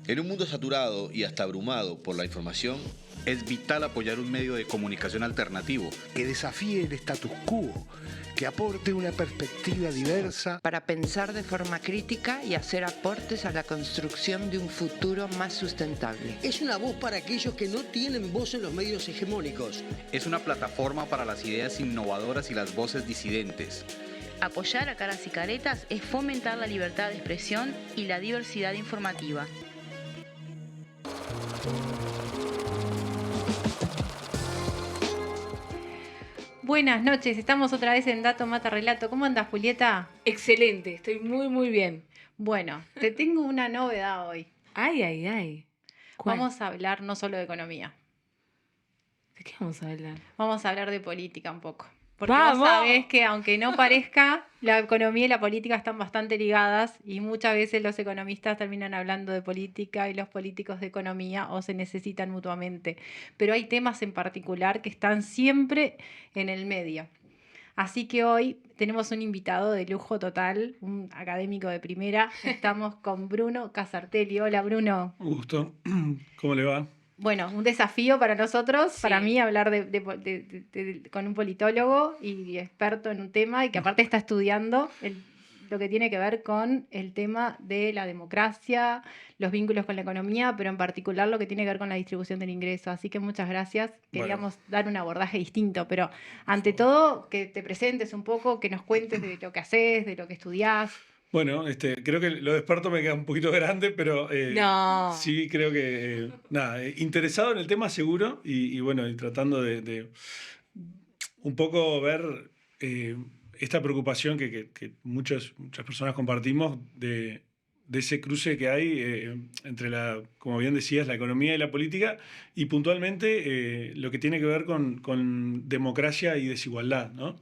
En un mundo saturado y hasta abrumado por la información, es vital apoyar un medio de comunicación alternativo que desafíe el status quo, que aporte una perspectiva diversa para pensar de forma crítica y hacer aportes a la construcción de un futuro más sustentable. Es una voz para aquellos que no tienen voz en los medios hegemónicos. Es una plataforma para las ideas innovadoras y las voces disidentes. Apoyar a Caras y Caretas es fomentar la libertad de expresión y la diversidad informativa. Buenas noches, estamos otra vez en Dato Mata Relato. ¿Cómo andas, Julieta? Excelente, estoy muy bien. Bueno, te tengo una novedad hoy. Ay. ¿Cuál? Vamos a hablar no solo de economía. ¿De qué vamos a hablar? Vamos a hablar de política un poco. Porque ¡Vamos! vos sabés que aunque no parezca, la economía y la política están bastante ligadas y muchas veces los economistas terminan hablando de política y los políticos de economía o se necesitan mutuamente. Pero hay temas en particular que están siempre en el medio. Así que hoy tenemos un invitado de lujo total, un académico de primera. Estamos con Bruno Casartelli. Hola, Bruno. Un gusto. ¿Cómo le va? Bueno, un desafío para nosotros, Sí. para mí, hablar con un politólogo y experto en un tema y que aparte está estudiando lo que tiene que ver con el tema de la democracia, los vínculos con la economía, pero en particular lo que tiene que ver con la distribución del ingreso. Así que muchas gracias. Queríamos dar un abordaje distinto, pero ante todo que te presentes un poco, que nos cuentes de lo que haces, de lo que estudiás. Bueno, creo que lo de experto me queda un poquito grande, pero No. sí creo que, interesado en el tema seguro y bueno, y tratando de un poco ver esta preocupación que muchas personas compartimos de ese cruce que hay entre como bien decías, la economía y la política y puntualmente lo que tiene que ver con democracia y desigualdad, ¿no?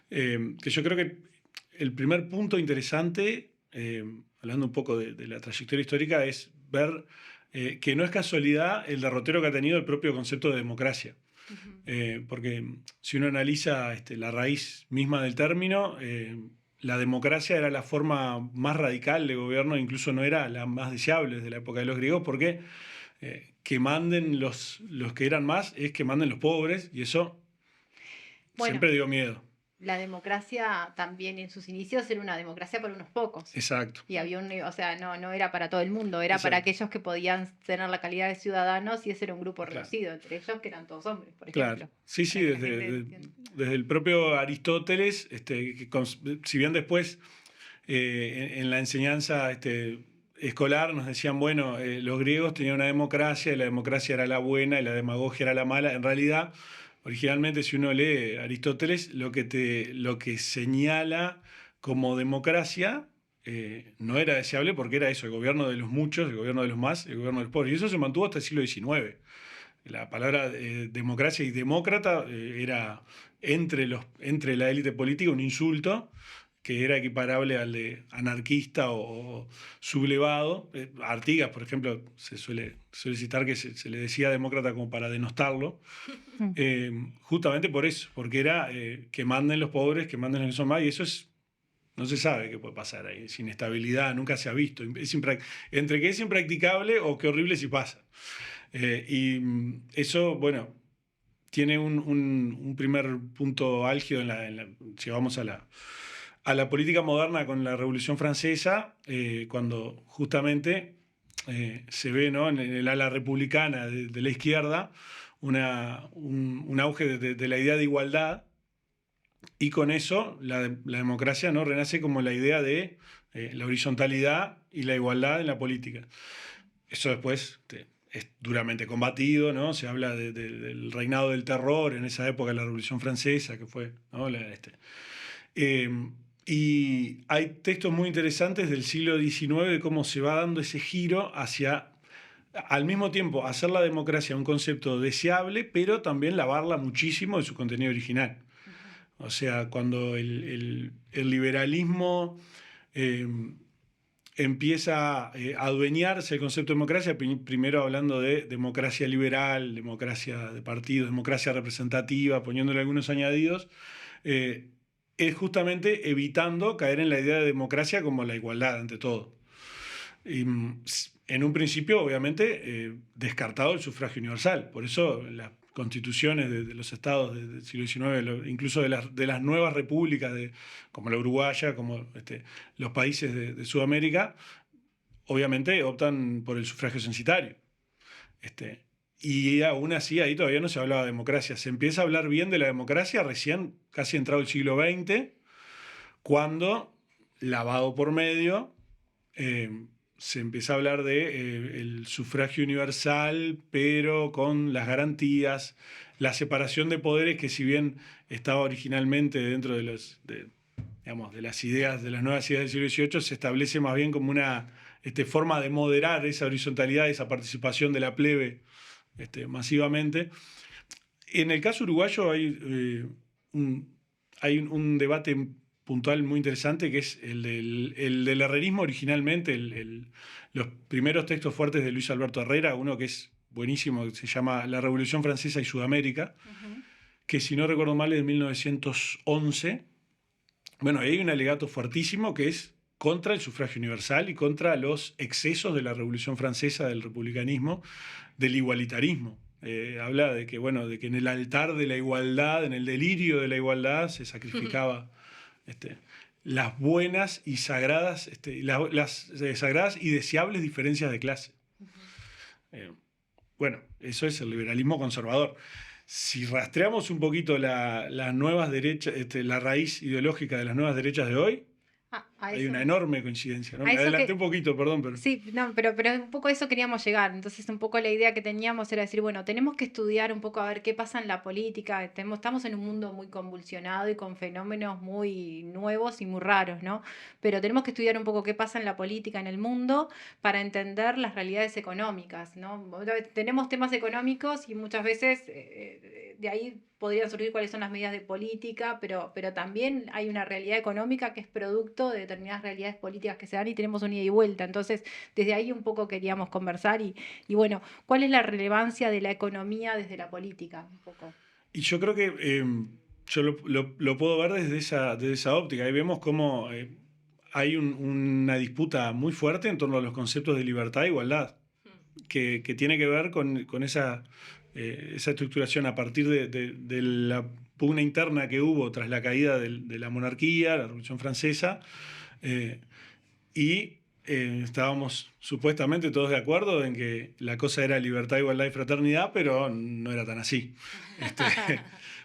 Que yo creo que el primer punto interesante, hablando un poco de la trayectoria histórica, es ver que no es casualidad el derrotero que ha tenido el propio concepto de democracia. Porque si uno analiza la raíz misma del término, la democracia era la forma más radical de gobierno, incluso no era la más deseable desde la época de los griegos, porque que manden los que eran más es que manden los pobres, y eso siempre dio miedo. La democracia también en sus inicios era una democracia para unos pocos. Exacto. Y había no era para todo el mundo, era Exacto. para aquellos que podían tener la calidad de ciudadanos y ese era un grupo reducido, entre ellos que eran todos hombres, por ejemplo. Claro, sí, desde el propio Aristóteles, si bien después en la enseñanza escolar nos decían, bueno, los griegos tenían una democracia y la democracia era la buena y la demagogia era la mala, en realidad originalmente, si uno lee Aristóteles, lo que señala como democracia no era deseable porque era eso, el gobierno de los muchos, el gobierno de los más, el gobierno de los pobres. Y eso se mantuvo hasta el siglo XIX. La palabra democracia y demócrata era entre la élite política un insulto que era equiparable al de anarquista o sublevado. Artigas, por ejemplo, se suele citar que se le decía demócrata como para denostarlo, justamente por eso, porque era que manden los pobres, que manden los que son más, y eso no se sabe qué puede pasar ahí, es inestabilidad, nunca se ha visto, entre que es impracticable o qué horrible si pasa. Y eso, bueno, tiene un primer punto álgido si vamos a la política moderna con la Revolución Francesa, cuando justamente se ve, ¿no?, en el ala republicana de la izquierda un auge de la idea de igualdad, y con eso la democracia, ¿no?, renace como la idea de la horizontalidad y la igualdad en la política. Eso después es duramente combatido, ¿no? Se habla del reinado del terror en esa época de la Revolución Francesa, que fue, ¿no?, y hay textos muy interesantes del siglo XIX de cómo se va dando ese giro hacia, al mismo tiempo, hacer la democracia un concepto deseable, pero también lavarla muchísimo de su contenido original. O sea, cuando el liberalismo empieza a adueñarse el concepto de democracia, primero hablando de democracia liberal, democracia de partidos, democracia representativa, poniéndole algunos añadidos, es justamente evitando caer en la idea de democracia como la igualdad ante todo. en un principio, obviamente, descartado el sufragio universal. Por eso las constituciones de los estados del siglo XIX, incluso de las nuevas repúblicas, como la uruguaya, como los países de Sudamérica, obviamente optan por el sufragio censitario. Y aún así, ahí todavía no se hablaba de democracia. Se empieza a hablar bien de la democracia recién, casi entrado el siglo XX, cuando, lavado por medio, se empieza a hablar de el sufragio universal, pero con las garantías, la separación de poderes que, si bien estaba originalmente dentro de las ideas, de las nuevas ideas del siglo XVIII, se establece más bien como una forma de moderar esa horizontalidad, esa participación de la plebe masivamente. En el caso uruguayo hay un debate puntual muy interesante, que es el del herrerismo originalmente, los primeros textos fuertes de Luis Alberto Herrera, uno que es buenísimo, que se llama La Revolución Francesa y Sudamérica, que, si no recuerdo mal, es de 1911. Bueno, ahí hay un alegato fuertísimo que es contra el sufragio universal y contra los excesos de la Revolución Francesa, del republicanismo, del igualitarismo. Habla de que en el altar de la igualdad, en el delirio de la igualdad, se sacrificaba las buenas y sagradas, las sagradas y deseables diferencias de clase. Eso es el liberalismo conservador. Si rastreamos un poquito las nuevas derechas, la raíz ideológica de las nuevas derechas de hoy, hay una enorme coincidencia, ¿no? Me adelanté un poquito, perdón. Pero... Sí, no, pero un poco a eso queríamos llegar. Entonces, un poco la idea que teníamos era decir, bueno, tenemos que estudiar un poco a ver qué pasa en la política. Estamos en un mundo muy convulsionado y con fenómenos muy nuevos y muy raros, ¿no? Pero tenemos que estudiar un poco qué pasa en la política, en el mundo, para entender las realidades económicas, ¿no? Tenemos temas económicos y muchas veces de ahí podrían surgir cuáles son las medidas de política, pero también hay una realidad económica que es producto de determinadas realidades políticas que se dan y tenemos un ida y vuelta. Entonces, desde ahí un poco queríamos conversar y bueno, ¿cuál es la relevancia de la economía desde la política? Un poco. Y yo creo que yo lo puedo ver desde esa óptica. Ahí vemos cómo hay una disputa muy fuerte en torno a los conceptos de libertad e igualdad, que tiene que ver con esa estructuración a partir de la pugna interna que hubo tras la caída de la monarquía, la Revolución Francesa, y estábamos supuestamente todos de acuerdo en que la cosa era libertad, igualdad y fraternidad, pero no era tan así.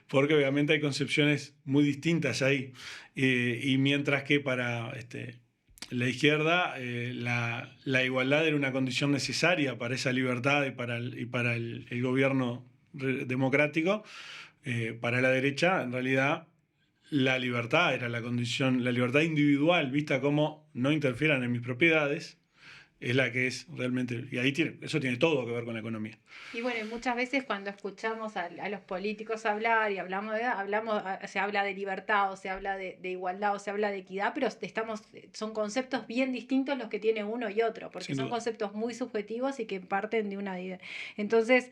Porque obviamente hay concepciones muy distintas ahí. Y mientras que para la izquierda la igualdad era una condición necesaria para esa libertad y para el gobierno democrático, para la derecha, en realidad, la libertad era la condición, la libertad individual, vista como no interfieran en mis propiedades, es la que es realmente, y ahí eso tiene todo que ver con la economía. Y bueno, muchas veces cuando escuchamos a los políticos hablar y se habla de libertad o se habla de igualdad o se habla de equidad, pero son conceptos bien distintos los que tiene uno y otro, porque son conceptos muy subjetivos y que parten de una idea. Entonces,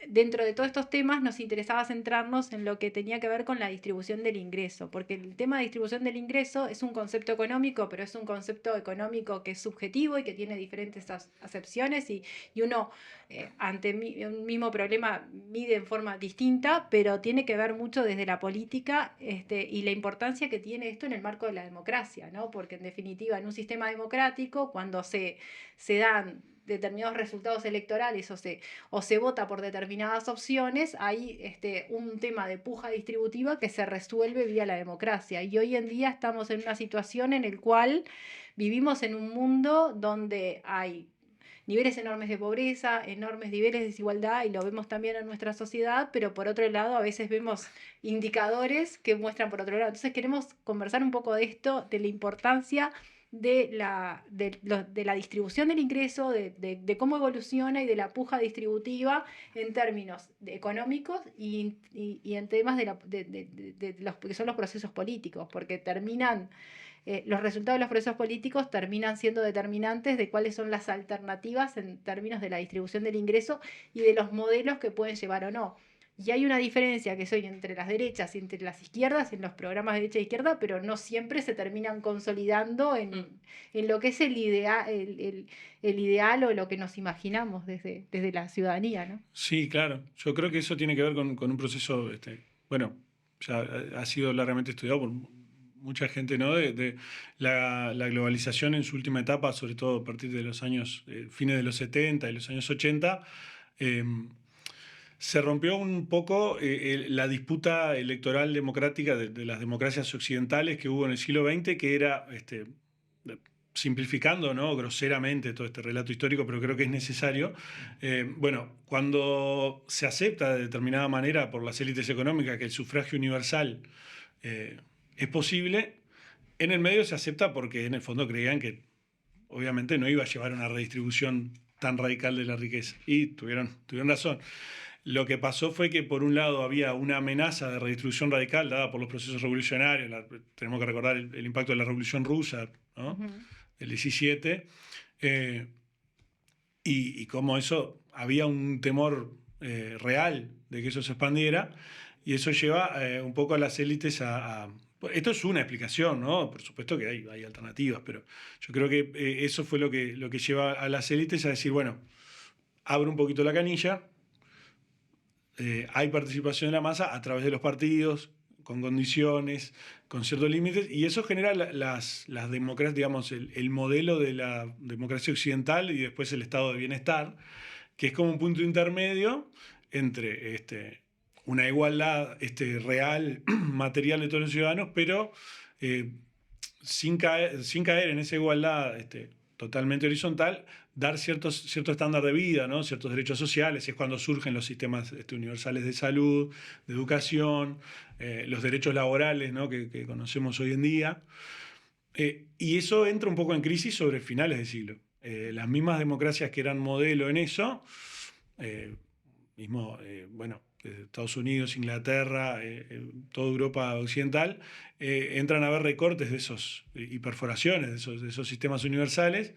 dentro de todos estos temas nos interesaba centrarnos en lo que tenía que ver con la distribución del ingreso, porque el tema de distribución del ingreso es un concepto económico, pero es un concepto económico que es subjetivo y que tiene diferentes acepciones y uno ante un mismo problema mide en forma distinta, pero tiene que ver mucho desde la política y la importancia que tiene esto en el marco de la democracia, ¿no? Porque en definitiva en un sistema democrático cuando se dan determinados resultados electorales o se vota por determinadas opciones, hay un tema de puja distributiva que se resuelve vía la democracia. Y hoy en día estamos en una situación en la cual vivimos en un mundo donde hay niveles enormes de pobreza, enormes niveles de desigualdad, y lo vemos también en nuestra sociedad, pero por otro lado a veces vemos indicadores que muestran por otro lado. Entonces queremos conversar un poco de esto, de la importancia de la distribución del ingreso, de cómo evoluciona y de la puja distributiva en términos económicos y en temas de los que son los procesos políticos, porque los resultados de los procesos políticos terminan siendo determinantes de cuáles son las alternativas en términos de la distribución del ingreso y de los modelos que pueden llevar o no. Y hay una diferencia que soy entre las derechas y entre las izquierdas en los programas de derecha e izquierda, pero no siempre se terminan consolidando en lo que es el ideal o lo que nos imaginamos desde la ciudadanía, ¿no? Sí, claro. Yo creo que eso tiene que ver con un proceso, bueno, ya ha sido largamente estudiado por mucha gente, ¿no? De la globalización en su última etapa, sobre todo a partir de los años, fines de los 70 y los años 80, se rompió un poco la disputa electoral democrática de las democracias occidentales que hubo en el siglo XX, que era, simplificando, ¿no?, groseramente todo este relato histórico, pero creo que es necesario. Bueno, cuando se acepta de determinada manera por las élites económicas que el sufragio universal es posible, en el medio se acepta porque en el fondo creían que obviamente no iba a llevar a una redistribución tan radical de la riqueza. Y tuvieron razón. Lo que pasó fue que, por un lado, había una amenaza de redistribución radical dada por los procesos revolucionarios. Tenemos que recordar el impacto de la Revolución Rusa, ¿no? Del 17. Y cómo eso, había un temor real de que eso se expandiera. Y eso lleva un poco a las élites a... Esto es una explicación, ¿no? Por supuesto que hay alternativas, pero yo creo que eso fue lo que lleva a las élites a decir, bueno, abre un poquito la canilla. Hay participación de la masa a través de los partidos, con condiciones, con ciertos límites, y eso genera las democracias, digamos, el modelo de la democracia occidental y después el estado de bienestar, que es como un punto intermedio entre una igualdad real, material de todos los ciudadanos, pero sin caer en esa igualdad totalmente horizontal, dar cierto estándar de vida, ¿no? Ciertos derechos sociales. Es cuando surgen los sistemas universales de salud, de educación, los derechos laborales, ¿no?, que conocemos hoy en día. Y eso entra un poco en crisis sobre finales de siglo. Las mismas democracias que eran modelo en eso, Estados Unidos, Inglaterra, toda Europa occidental, entran a ver recortes de esos y perforaciones de esos sistemas universales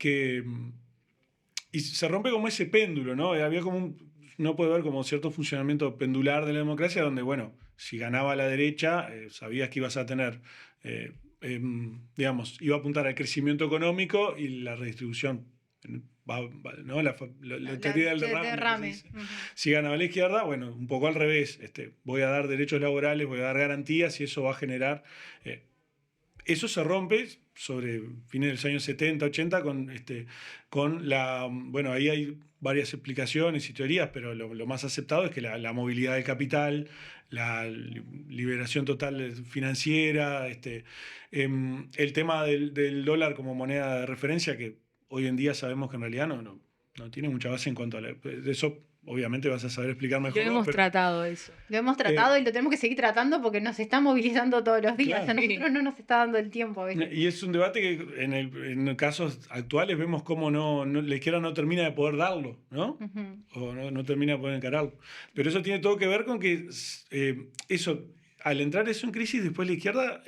y se rompe como ese péndulo, ¿no? Había como no puede haber como cierto funcionamiento pendular de la democracia donde, bueno, si ganaba la derecha, sabías que ibas a tener, iba a apuntar al crecimiento económico y la redistribución, ¿no? La teoría del derrame. Si ganaba la izquierda, bueno, un poco al revés. Voy a dar derechos laborales, voy a dar garantías y eso va a generar... Eso se rompe sobre fines de los años 70, 80 con la... Bueno, ahí hay varias explicaciones y teorías, pero lo más aceptado es que la movilidad del capital, la liberación total financiera, el tema del dólar como moneda de referencia, que hoy en día sabemos que en realidad no tiene mucha base en cuanto a... De eso obviamente vas a saber explicar mejor. Lo hemos tratado eso. Lo hemos tratado y lo tenemos que seguir tratando porque nos está movilizando todos los días. Claro. A nosotros no nos está dando el tiempo a veces. Y es un debate que en casos actuales vemos cómo la izquierda no termina de poder darlo, ¿no? O no termina de poder encararlo. Pero eso tiene todo que ver con que al entrar eso en crisis, después la izquierda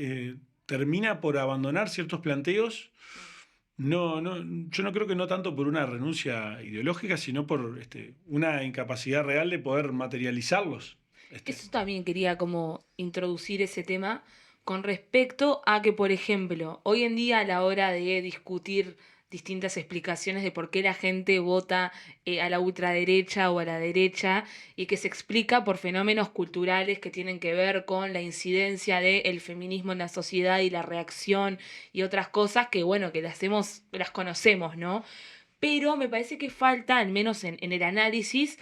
termina por abandonar ciertos planteos. Yo no creo que no tanto por una renuncia ideológica, sino por una incapacidad real de poder materializarlos. Eso también quería como introducir ese tema con respecto a que, por ejemplo, hoy en día a la hora de discutir distintas explicaciones de por qué la gente vota a la ultraderecha o a la derecha y que se explica por fenómenos culturales que tienen que ver con la incidencia del feminismo en la sociedad y la reacción y otras cosas que, bueno, que las conocemos, ¿no? Pero me parece que falta, al menos en el análisis,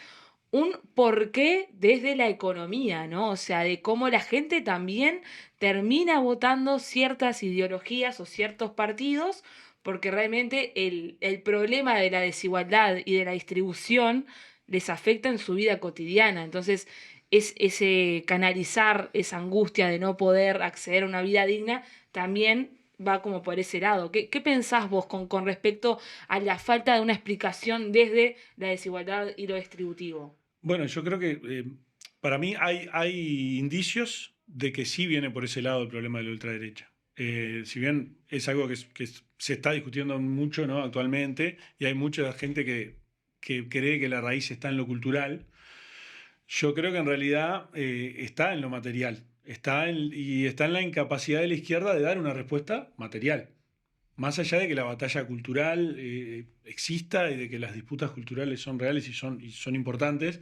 un porqué desde la economía, ¿no? O sea, de cómo la gente también termina votando ciertas ideologías o ciertos partidos porque realmente el problema de la desigualdad y de la distribución les afecta en su vida cotidiana. Entonces, es ese canalizar esa angustia de no poder acceder a una vida digna también va como por ese lado. ¿Qué pensás vos con respecto a la falta de una explicación desde la desigualdad y lo distributivo? Bueno, yo creo que para mí hay indicios de que sí viene por ese lado el problema de la ultraderecha. Si bien es algo que se está discutiendo mucho, ¿no?, actualmente, y hay mucha gente que cree que la raíz está en lo cultural, Yo creo que en realidad está en lo material, está en la incapacidad de la izquierda de dar una respuesta material. Más allá de que la batalla cultural exista y de que las disputas culturales son reales y son importantes,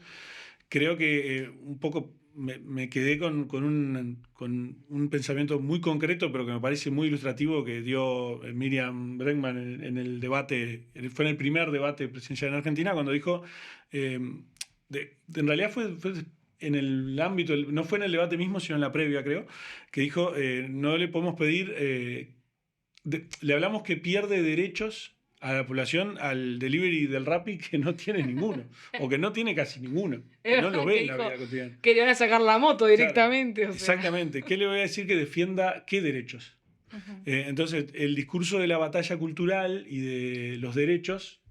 creo que un poco me quedé con un pensamiento muy concreto, pero que me parece muy ilustrativo, que dio Miriam Bregman en el debate, fue en el primer debate presidencial en Argentina, cuando dijo, en realidad fue en el ámbito, no fue en el debate mismo, sino en la previa, creo, que dijo, no le podemos pedir... le hablamos que pierde derechos a la población al delivery del Rappi que no tiene ninguno, o que no tiene casi ninguno, que no lo ve en la vida cotidiana. Que le van a sacar la moto directamente. Claro, exactamente. ¿Qué le voy a decir que defienda qué derechos? Entonces, el discurso de la batalla cultural y de los derechos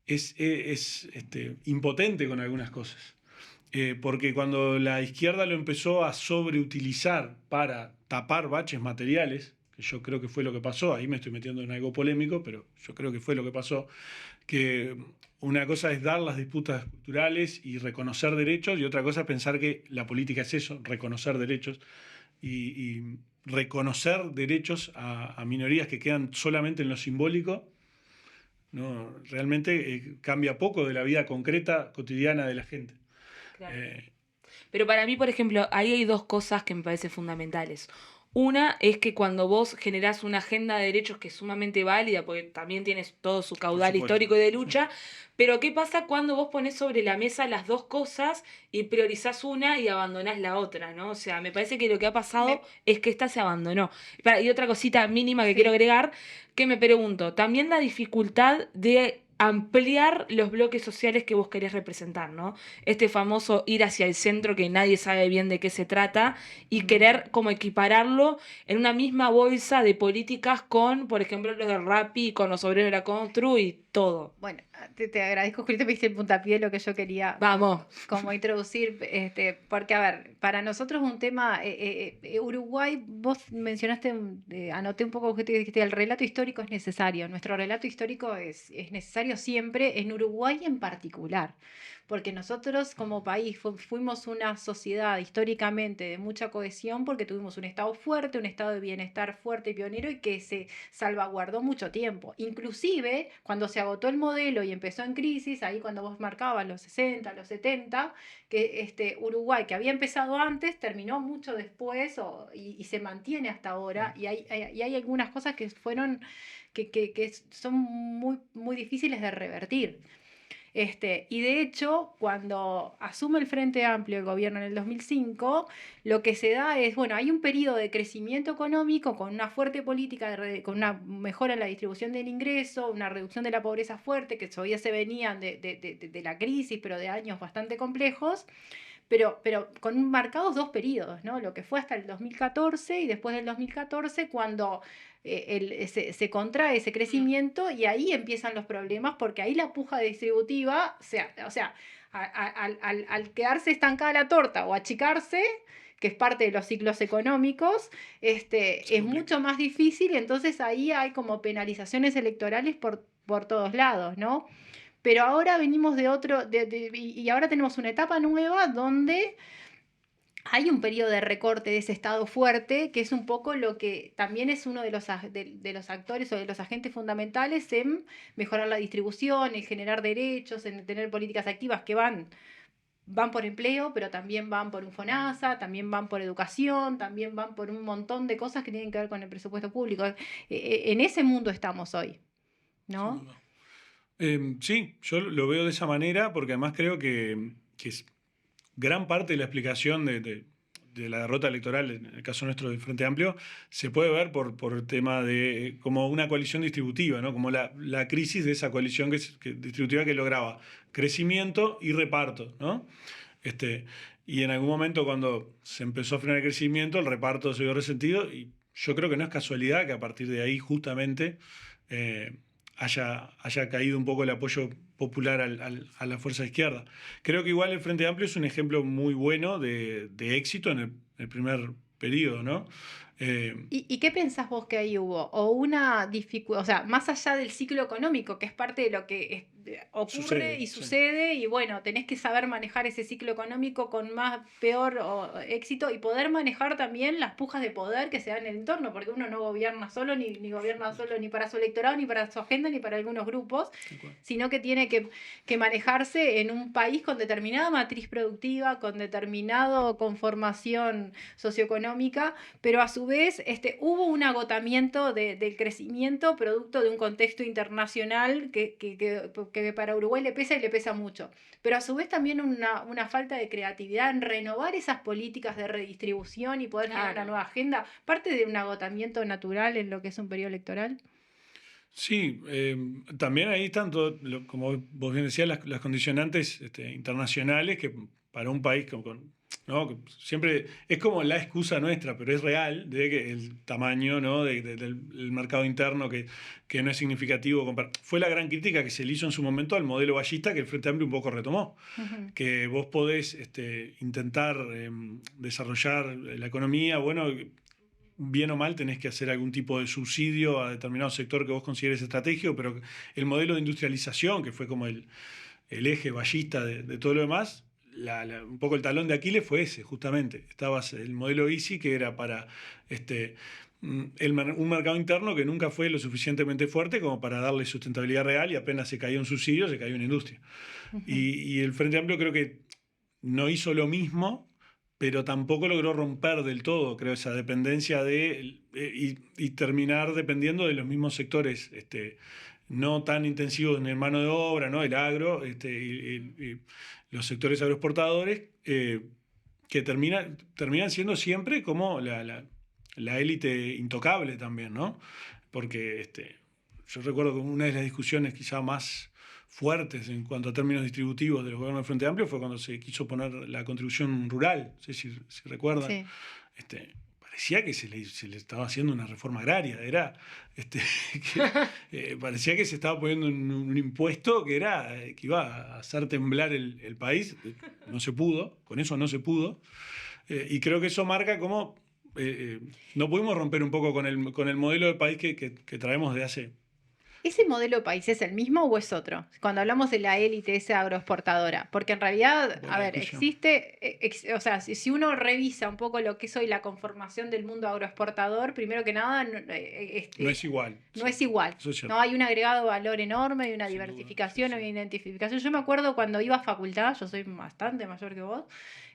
es impotente con algunas cosas. Porque cuando la izquierda lo empezó a sobreutilizar para tapar baches materiales, yo creo que fue lo que pasó, ahí me estoy metiendo en algo polémico, pero yo creo que fue lo que pasó, que una cosa es dar las disputas culturales y reconocer derechos, y otra cosa es pensar que la política es eso, reconocer derechos, y reconocer derechos a minorías que quedan solamente en lo simbólico, no, realmente cambia poco de la vida concreta, cotidiana de la gente. Claro. Pero para mí, por ejemplo, ahí hay dos cosas que me parecen fundamentales. Una es que cuando vos generás una agenda de derechos que es sumamente válida, porque también tienes todo su caudal histórico y de lucha, pero ¿qué pasa cuando vos ponés sobre la mesa las dos cosas y priorizás una y abandonás la otra, ¿no? O sea, me parece que lo que ha pasado es que esta se abandonó. Y otra cosita mínima que quiero agregar, que me pregunto, también la dificultad de ampliar los bloques sociales que vos querés representar, ¿no? Este famoso ir hacia el centro que nadie sabe bien de qué se trata y querer como equipararlo en una misma bolsa de políticas con, por ejemplo, los del Rappi, con los obreros de la Constru y todo. Bueno, te agradezco, Julieta, me diste el puntapié de lo que yo quería como introducir, porque, a ver, para nosotros un tema, Uruguay, vos mencionaste, anoté un poco que dijiste, el relato histórico es necesario, nuestro relato histórico es necesario siempre, en Uruguay en particular, porque nosotros como país fuimos una sociedad históricamente de mucha cohesión porque tuvimos un Estado fuerte, un Estado de bienestar fuerte y pionero y que se salvaguardó mucho tiempo. Inclusive, cuando se agotó el modelo y empezó en crisis, ahí cuando vos marcabas los 60, los 70, que Uruguay, que había empezado antes, terminó mucho después y se mantiene hasta ahora, y hay algunas cosas que fueron que son muy, muy difíciles de revertir. Y de hecho, cuando asume el Frente Amplio el gobierno en el 2005, lo que se da es, bueno, hay un periodo de crecimiento económico con una fuerte política, con una mejora en la distribución del ingreso, una reducción de la pobreza fuerte, que todavía se venían de la crisis, pero de años bastante complejos, pero con marcados dos periodos, ¿no? Lo que fue hasta el 2014 y después del 2014, cuando se contrae ese crecimiento y ahí empiezan los problemas, porque ahí la puja distributiva, o sea, al quedarse estancada la torta o achicarse, que es parte de los ciclos económicos, es mucho más difícil, entonces ahí hay como penalizaciones electorales por todos lados, ¿no? Pero ahora venimos y ahora tenemos una etapa nueva donde hay un periodo de recorte de ese Estado fuerte, que es un poco lo que también es uno de los actores o de los agentes fundamentales en mejorar la distribución, en generar derechos, en tener políticas activas que van por empleo, pero también van por un FONASA, también van por educación, también van por un montón de cosas que tienen que ver con el presupuesto público. En ese mundo estamos hoy, ¿no? Sí, yo lo veo de esa manera porque además creo que es gran parte de la explicación de la derrota electoral, en el caso nuestro del Frente Amplio, se puede ver por el tema de como una coalición distributiva, ¿no? Como la crisis de esa coalición distributiva que lograba crecimiento y reparto, ¿no? Y en algún momento cuando se empezó a frenar el crecimiento, el reparto se vio resentido y yo creo que no es casualidad que a partir de ahí justamente haya caído un poco el apoyo popular a la fuerza de izquierda. Creo que igual el Frente Amplio es un ejemplo muy bueno de éxito en el primer periodo, ¿no? ¿Y qué pensás vos que ahí hubo? O una dificultad, o sea, más allá del ciclo económico, que es parte de lo que ocurre y sí. sucede, y bueno, tenés que saber manejar ese ciclo económico con más, peor éxito, y poder manejar también las pujas de poder que se dan en el entorno, porque uno no gobierna solo, ni gobierna solo ni para su electorado, ni para su agenda, ni para algunos grupos, sino que tiene que manejarse en un país con determinada matriz productiva, con determinada conformación socioeconómica, pero a su vez hubo un agotamiento del crecimiento producto de un contexto internacional que para Uruguay le pesa y le pesa mucho. Pero a su vez también una falta de creatividad en renovar esas políticas de redistribución y poder generar una nueva agenda, parte de un agotamiento natural en lo que es un periodo electoral. Sí, también ahí están, como vos bien decías, las condicionantes internacionales que para un país ¿no? Que siempre es como la excusa nuestra, pero es real, de que el tamaño, ¿no? del mercado interno que no es significativo. Fue la gran crítica que se le hizo en su momento al modelo ballista que el Frente Amplio un poco retomó. Que vos podés intentar desarrollar la economía, bueno, bien o mal tenés que hacer algún tipo de subsidio a determinado sector que vos consideres estratégico, pero el modelo de industrialización, que fue como el eje ballista de todo lo demás, un poco el talón de Aquiles fue ese, justamente. Estaba el modelo EASY, que era para un mercado interno que nunca fue lo suficientemente fuerte como para darle sustentabilidad real, y apenas se caía un subsidio, se caía una industria. Y el Frente Amplio creo que no hizo lo mismo, pero tampoco logró romper del todo, creo, esa dependencia y terminar dependiendo de los mismos sectores no tan intensivos en el mano de obra, ¿no? El agro, y los sectores agroexportadores, que terminan siendo siempre como la élite intocable también, ¿no? Porque yo recuerdo que una de las discusiones quizá más fuertes en cuanto a términos distributivos de los gobiernos del Frente Amplio fue cuando se quiso poner la contribución rural, no sé si recuerdan. Sí. Parecía que se le estaba haciendo una reforma agraria, parecía que se estaba poniendo un impuesto que iba a hacer temblar el país. No se pudo, con eso no se pudo, y creo que eso marca cómo no pudimos romper un poco con el modelo de país que traemos de hace. ¿Ese modelo de país es el mismo o es otro? Cuando hablamos de la élite esa agroexportadora, porque en realidad, existe, o sea, si uno revisa un poco lo que es hoy la conformación del mundo agroexportador, primero que nada, no es igual. No es igual. No, hay un agregado valor enorme, hay una diversificación, hay una identificación. Yo me acuerdo cuando iba a facultad, yo soy bastante mayor que vos,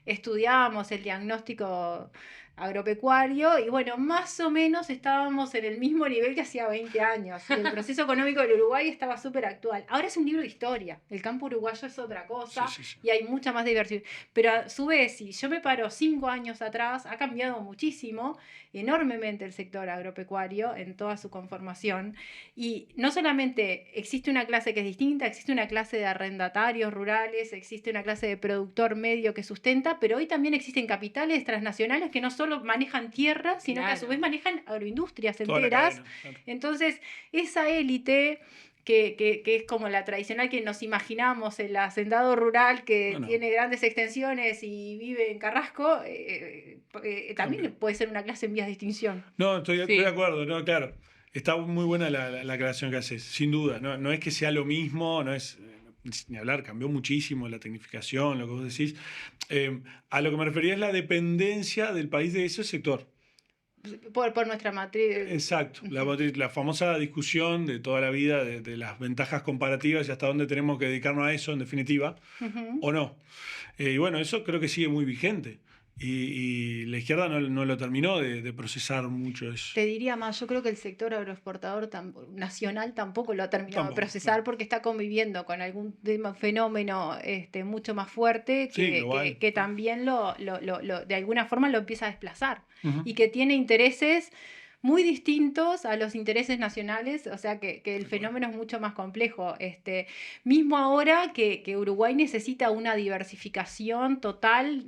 estudiábamos el diagnóstico agropecuario y bueno, más o menos estábamos en el mismo nivel que hacía 20 años. Y el proceso económico del Uruguay estaba súper actual. Ahora es un libro de historia. El campo uruguayo es otra cosa, sí. Y hay mucha más diversidad. Pero a su vez, si yo me paro 5 años atrás, ha cambiado muchísimo, enormemente el sector agropecuario en toda su conformación. Y no solamente existe una clase que es distinta, existe una clase de arrendatarios rurales, existe una clase de productor medio que sustenta, pero hoy también existen capitales transnacionales que no solo manejan tierra, sino que a su vez manejan agroindustrias enteras. Claro. Entonces, esa élite que es como la tradicional que nos imaginamos, el hacendado rural que tiene grandes extensiones y vive en Carrasco, también puede ser una clase en vías de extinción. No, estoy de acuerdo, no, claro. Está muy buena la aclaración que haces, sin duda. No es que sea lo mismo, no es... Ni hablar, cambió muchísimo la tecnificación, lo que vos decís. A lo que me refería es la dependencia del país de ese sector. Por nuestra matriz. Exacto, la famosa discusión de toda la vida de las ventajas comparativas y hasta dónde tenemos que dedicarnos a eso, en definitiva, o no. Y bueno, eso creo que sigue muy vigente. Y la izquierda no lo terminó de procesar mucho eso. Te diría más, yo creo que el sector agroexportador nacional tampoco lo ha terminado de procesar, porque está conviviendo con algún fenómeno mucho más fuerte que también de alguna forma lo empieza a desplazar, y que tiene intereses muy distintos a los intereses nacionales, o sea que el fenómeno es mucho más complejo. Mismo ahora que Uruguay necesita una diversificación total,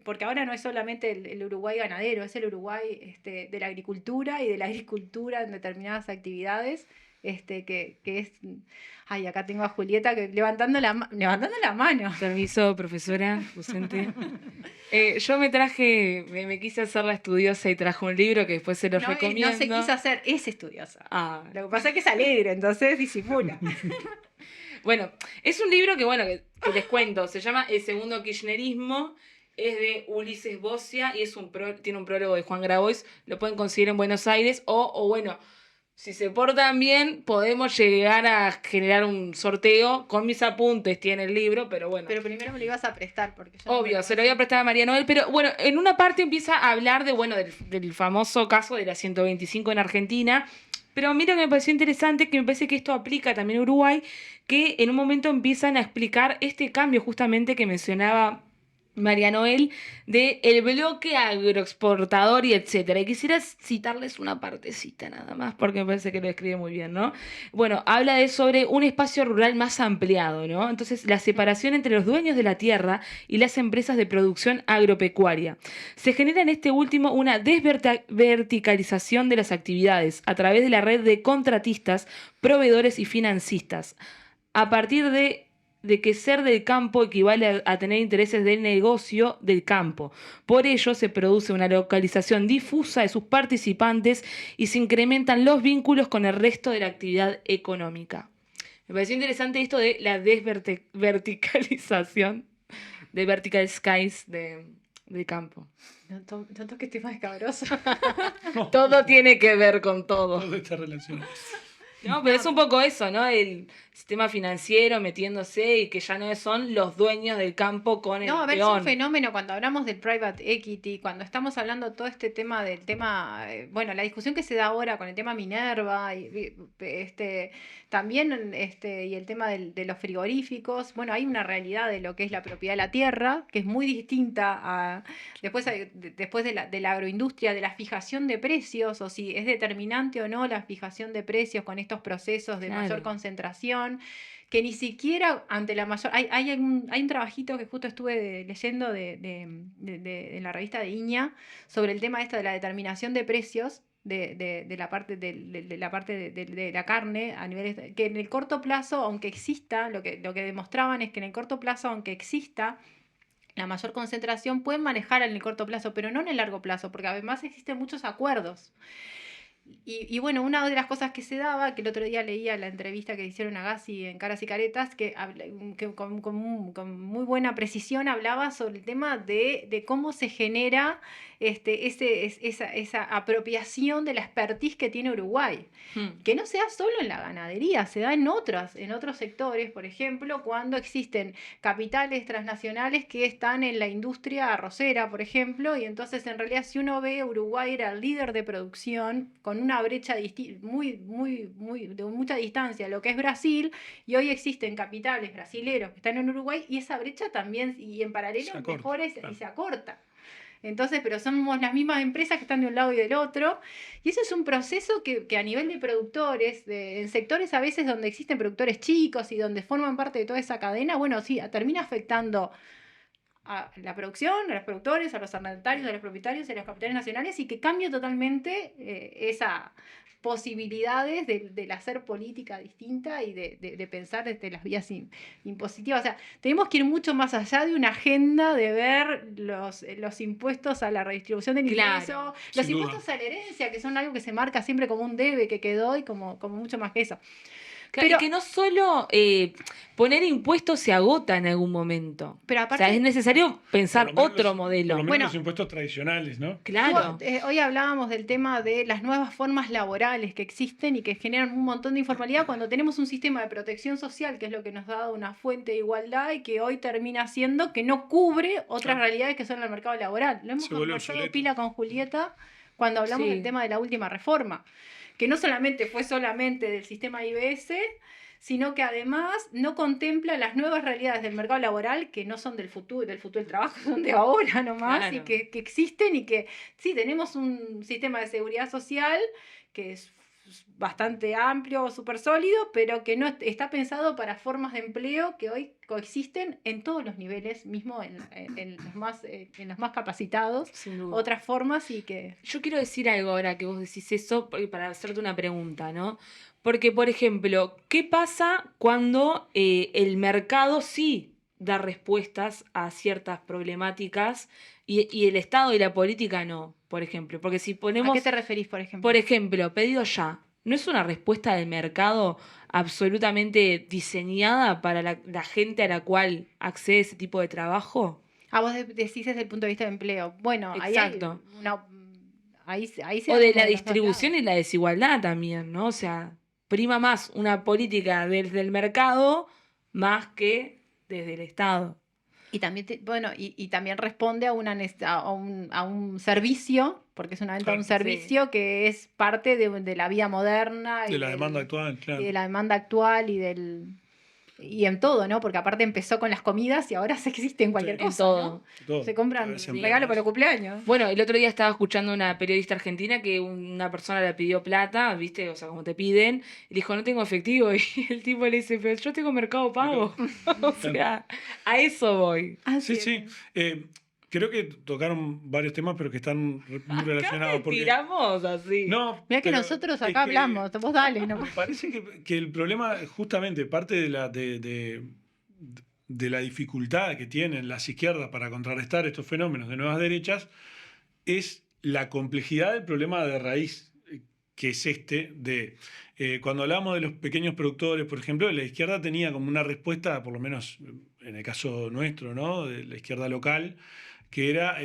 porque ahora no es solamente el Uruguay ganadero, es el Uruguay de la agricultura y de la agricultura en determinadas actividades. Que es... Ay, acá tengo a Julieta levantando la mano. Permiso, profesora, docente. Yo me quise hacer la estudiosa y traje un libro que después se los recomiendo. No se quiso hacer, es estudiosa. Lo que pasa es que es alegre, entonces disimula. Bueno, es un libro que les cuento, se llama El segundo kirchnerismo, es de Ulises Bocia y tiene un prólogo de Juan Grabois, lo pueden conseguir en Buenos Aires o bueno, si se portan bien, podemos llegar a generar un sorteo. Con mis apuntes tiene el libro, pero bueno. Pero primero me lo ibas a prestar, porque yo obvio, se lo voy a prestar a María Noel, pero bueno, en una parte empieza a hablar del famoso caso de la 125 en Argentina. Pero mira que me pareció interesante, que me parece que esto aplica también a Uruguay, que en un momento empiezan a explicar este cambio justamente que mencionaba María Noel, de el bloque agroexportador y etcétera. Y quisiera citarles una partecita nada más, porque me parece que lo escribe muy bien, ¿no? Bueno, habla sobre un espacio rural más ampliado, ¿no? Entonces, la separación entre los dueños de la tierra y las empresas de producción agropecuaria. Se genera en este último una desverticalización de las actividades a través de la red de contratistas, proveedores y financistas. A partir de que ser del campo equivale a tener intereses del negocio del campo. Por ello se produce una localización difusa de sus participantes y se incrementan los vínculos con el resto de la actividad económica. Me pareció interesante esto de la desverticalización, de vertical skies del campo. No toques temas escabrosos. Todo tiene que ver con todo. Todo está relacionado. No, pero es un poco eso, ¿no? El sistema financiero metiéndose y que ya no son los dueños del campo con el No, a ver, peón. es un fenómeno cuando hablamos del private equity, cuando estamos hablando todo este tema bueno, la discusión que se da ahora con el tema Minerva, también y el tema de los frigoríficos. Bueno, hay una realidad de lo que es la propiedad de la tierra, que es muy distinta a después de la agroindustria, de la fijación de precios, o si es determinante o no la fijación de precios con estos procesos de mayor concentración, que ni siquiera ante la mayor... Hay un trabajito que justo estuve leyendo en la revista de Iña sobre el tema de la determinación de precios de la parte de la carne a niveles que en el corto plazo, aunque exista, lo que demostraban es que en el corto plazo, aunque exista la mayor concentración, pueden manejar en el corto plazo, pero no en el largo plazo, porque además existen muchos acuerdos. Y bueno, una de las cosas que se daba, que el otro día leía la entrevista que hicieron a Gassi en Caras y Caretas, que con muy buena precisión hablaba sobre el tema de cómo se genera esa apropiación de la expertise que tiene Uruguay. Que no se da solo en la ganadería, se da en otros sectores, por ejemplo, cuando existen capitales transnacionales que están en la industria arrocera, por ejemplo, y entonces en realidad si uno ve, Uruguay era el líder de producción con una brecha de mucha distancia a lo que es Brasil, y hoy existen capitales brasileros que están en Uruguay y esa brecha también, y en paralelo mejora y se acorta. Entonces, pero somos las mismas empresas que están de un lado y del otro, y eso es un proceso que a nivel de productores, en sectores a veces donde existen productores chicos y donde forman parte de toda esa cadena, bueno, sí, termina afectando a la producción, a los productores, a los arrendatarios, a los propietarios, a los capitales nacionales, y que cambia totalmente esas posibilidades del hacer política distinta y de pensar desde las vías impositivas. O sea, tenemos que ir mucho más allá de una agenda de ver los impuestos a la redistribución del ingreso, los impuestos a la herencia, que son algo que se marca siempre como un debe que quedó y como mucho más que eso. Pero que no solo poner impuestos se agota en algún momento. Pero aparte, o sea, es necesario pensar otro modelo. Por lo menos los impuestos tradicionales, ¿no? Claro. Hoy hablábamos del tema de las nuevas formas laborales que existen y que generan un montón de informalidad cuando tenemos un sistema de protección social, que es lo que nos ha dado una fuente de igualdad y que hoy termina siendo que no cubre otras realidades que son el mercado laboral. Lo hemos conversado pila con Julieta cuando hablamos del tema de la última reforma, que no solamente fue del sistema IBS, sino que además no contempla las nuevas realidades del mercado laboral que no son del futuro del trabajo, son de ahora nomás, y que existen, y que sí, tenemos un sistema de seguridad social que es bastante amplio, súper sólido, pero que no está pensado para formas de empleo que hoy coexisten en todos los niveles, mismo en los más capacitados, otras formas, y que... Yo quiero decir algo ahora que vos decís eso, para hacerte una pregunta, ¿no? Porque, por ejemplo, ¿qué pasa cuando el mercado sí da respuestas a ciertas problemáticas y el Estado y la política no, por ejemplo? Porque si ponemos... ¿A qué te referís, por ejemplo? Por ejemplo, pedido ya. ¿No es una respuesta del mercado absolutamente diseñada para la gente a la cual accede ese tipo de trabajo? Vos decís desde el punto de vista de empleo. Bueno, Exacto. ahí se O de da la como distribución y la desigualdad también, ¿no? O sea, prima más una política desde el mercado más que desde el Estado. Y también, y también responde a un servicio, porque es una venta de un servicio que es parte de la vida moderna. De la demanda actual, claro. Y de la demanda actual y en todo, ¿no? Porque aparte empezó con las comidas y ahora se existe en cualquier cosa, todo. ¿no? Se compran regalos para el cumpleaños. Bueno, el otro día estaba escuchando una periodista argentina que una persona le pidió plata, ¿viste? O sea, como te piden, y dijo, no tengo efectivo. Y el tipo le dice, pero yo tengo Mercado Pago. O sea, a eso voy. Sí. Creo que tocaron varios temas, pero que están muy relacionados. Porque tiramos así. No, mirá que nosotros acá hablamos, vos dale. ¿no? Parece que el problema, justamente, parte de la dificultad que tienen las izquierdas para contrarrestar estos fenómenos de nuevas derechas, es la complejidad del problema de raíz, que es cuando hablamos de los pequeños productores, por ejemplo, la izquierda tenía como una respuesta, por lo menos en el caso nuestro, ¿no? De la izquierda local, que era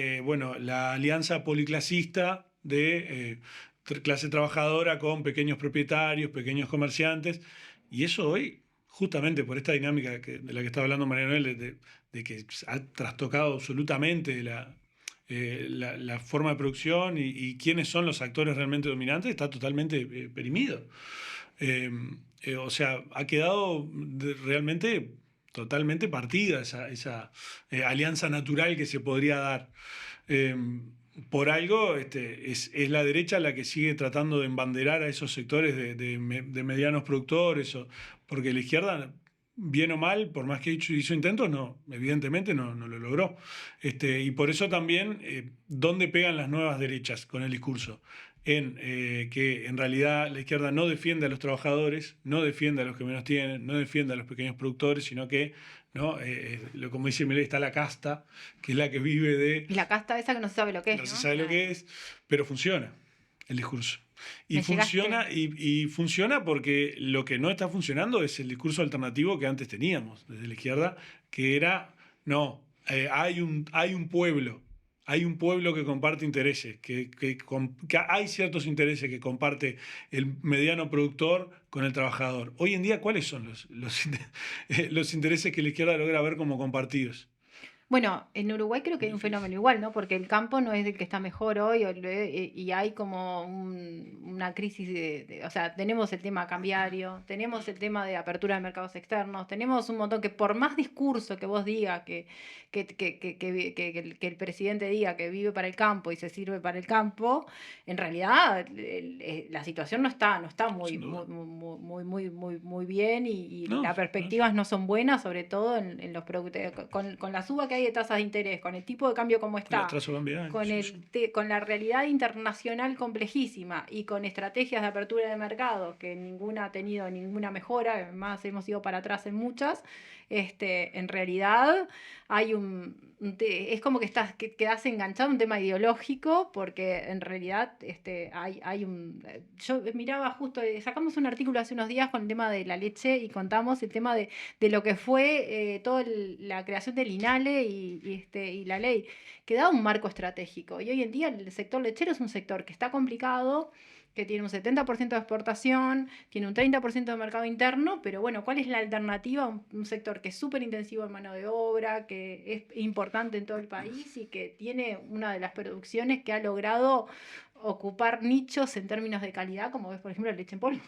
la alianza policlasista de clase trabajadora con pequeños propietarios, pequeños comerciantes, y eso hoy, justamente por esta dinámica de la que estaba hablando María Noel, de que ha trastocado absolutamente la forma de producción y quiénes son los actores realmente dominantes, está totalmente perimido. O sea, ha quedado realmente totalmente partida esa alianza natural que se podría dar. Por algo es la derecha la que sigue tratando de embanderar a esos sectores de medianos productores, porque la izquierda, bien o mal, por más que hizo intentos, evidentemente no lo logró. Y por eso también, ¿dónde pegan las nuevas derechas con el discurso? Que en realidad la izquierda no defiende a los trabajadores, no defiende a los que menos tienen, no defiende a los pequeños productores, sino que, como dice Milei, está la casta, que es la que vive de... Y la casta esa que no se sabe lo que es, No se sabe lo que es, pero funciona el discurso. Y funciona porque lo que no está funcionando es el discurso alternativo que antes teníamos desde la izquierda, que era, hay un pueblo. Hay un pueblo que comparte intereses, que hay ciertos intereses que comparte el mediano productor con el trabajador. Hoy en día, ¿cuáles son los intereses que la izquierda logra ver como compartidos? Bueno, en Uruguay creo que hay un fenómeno igual, ¿no? Porque el campo no es el que está mejor hoy y hay como una crisis o sea, tenemos el tema cambiario, tenemos el tema de apertura de mercados externos, tenemos un montón que por más discurso que vos digas, que el presidente diga que vive para el campo y se sirve para el campo, en realidad la situación no está muy bien y las perspectivas no son buenas, sobre todo en los productos, con la suba que hay de tasas de interés, con el tipo de cambio como está, con la realidad internacional complejísima y con estrategias de apertura de mercado que ninguna ha tenido ninguna mejora, además hemos ido para atrás en muchas, en realidad hay es como que quedás enganchado a un tema ideológico, porque en realidad yo miraba justo, sacamos un artículo hace unos días con el tema de la leche y contamos el tema de lo que fue toda la creación del INALE y la ley, que da un marco estratégico, y hoy en día el sector lechero es un sector que está complicado, que tiene un 70% de exportación, tiene un 30% de mercado interno, pero bueno, ¿cuál es la alternativa? Un sector que es súper intensivo en mano de obra, que es importante en todo el país y que tiene una de las producciones que ha logrado ocupar nichos en términos de calidad, como ves, por ejemplo, la leche en polvo.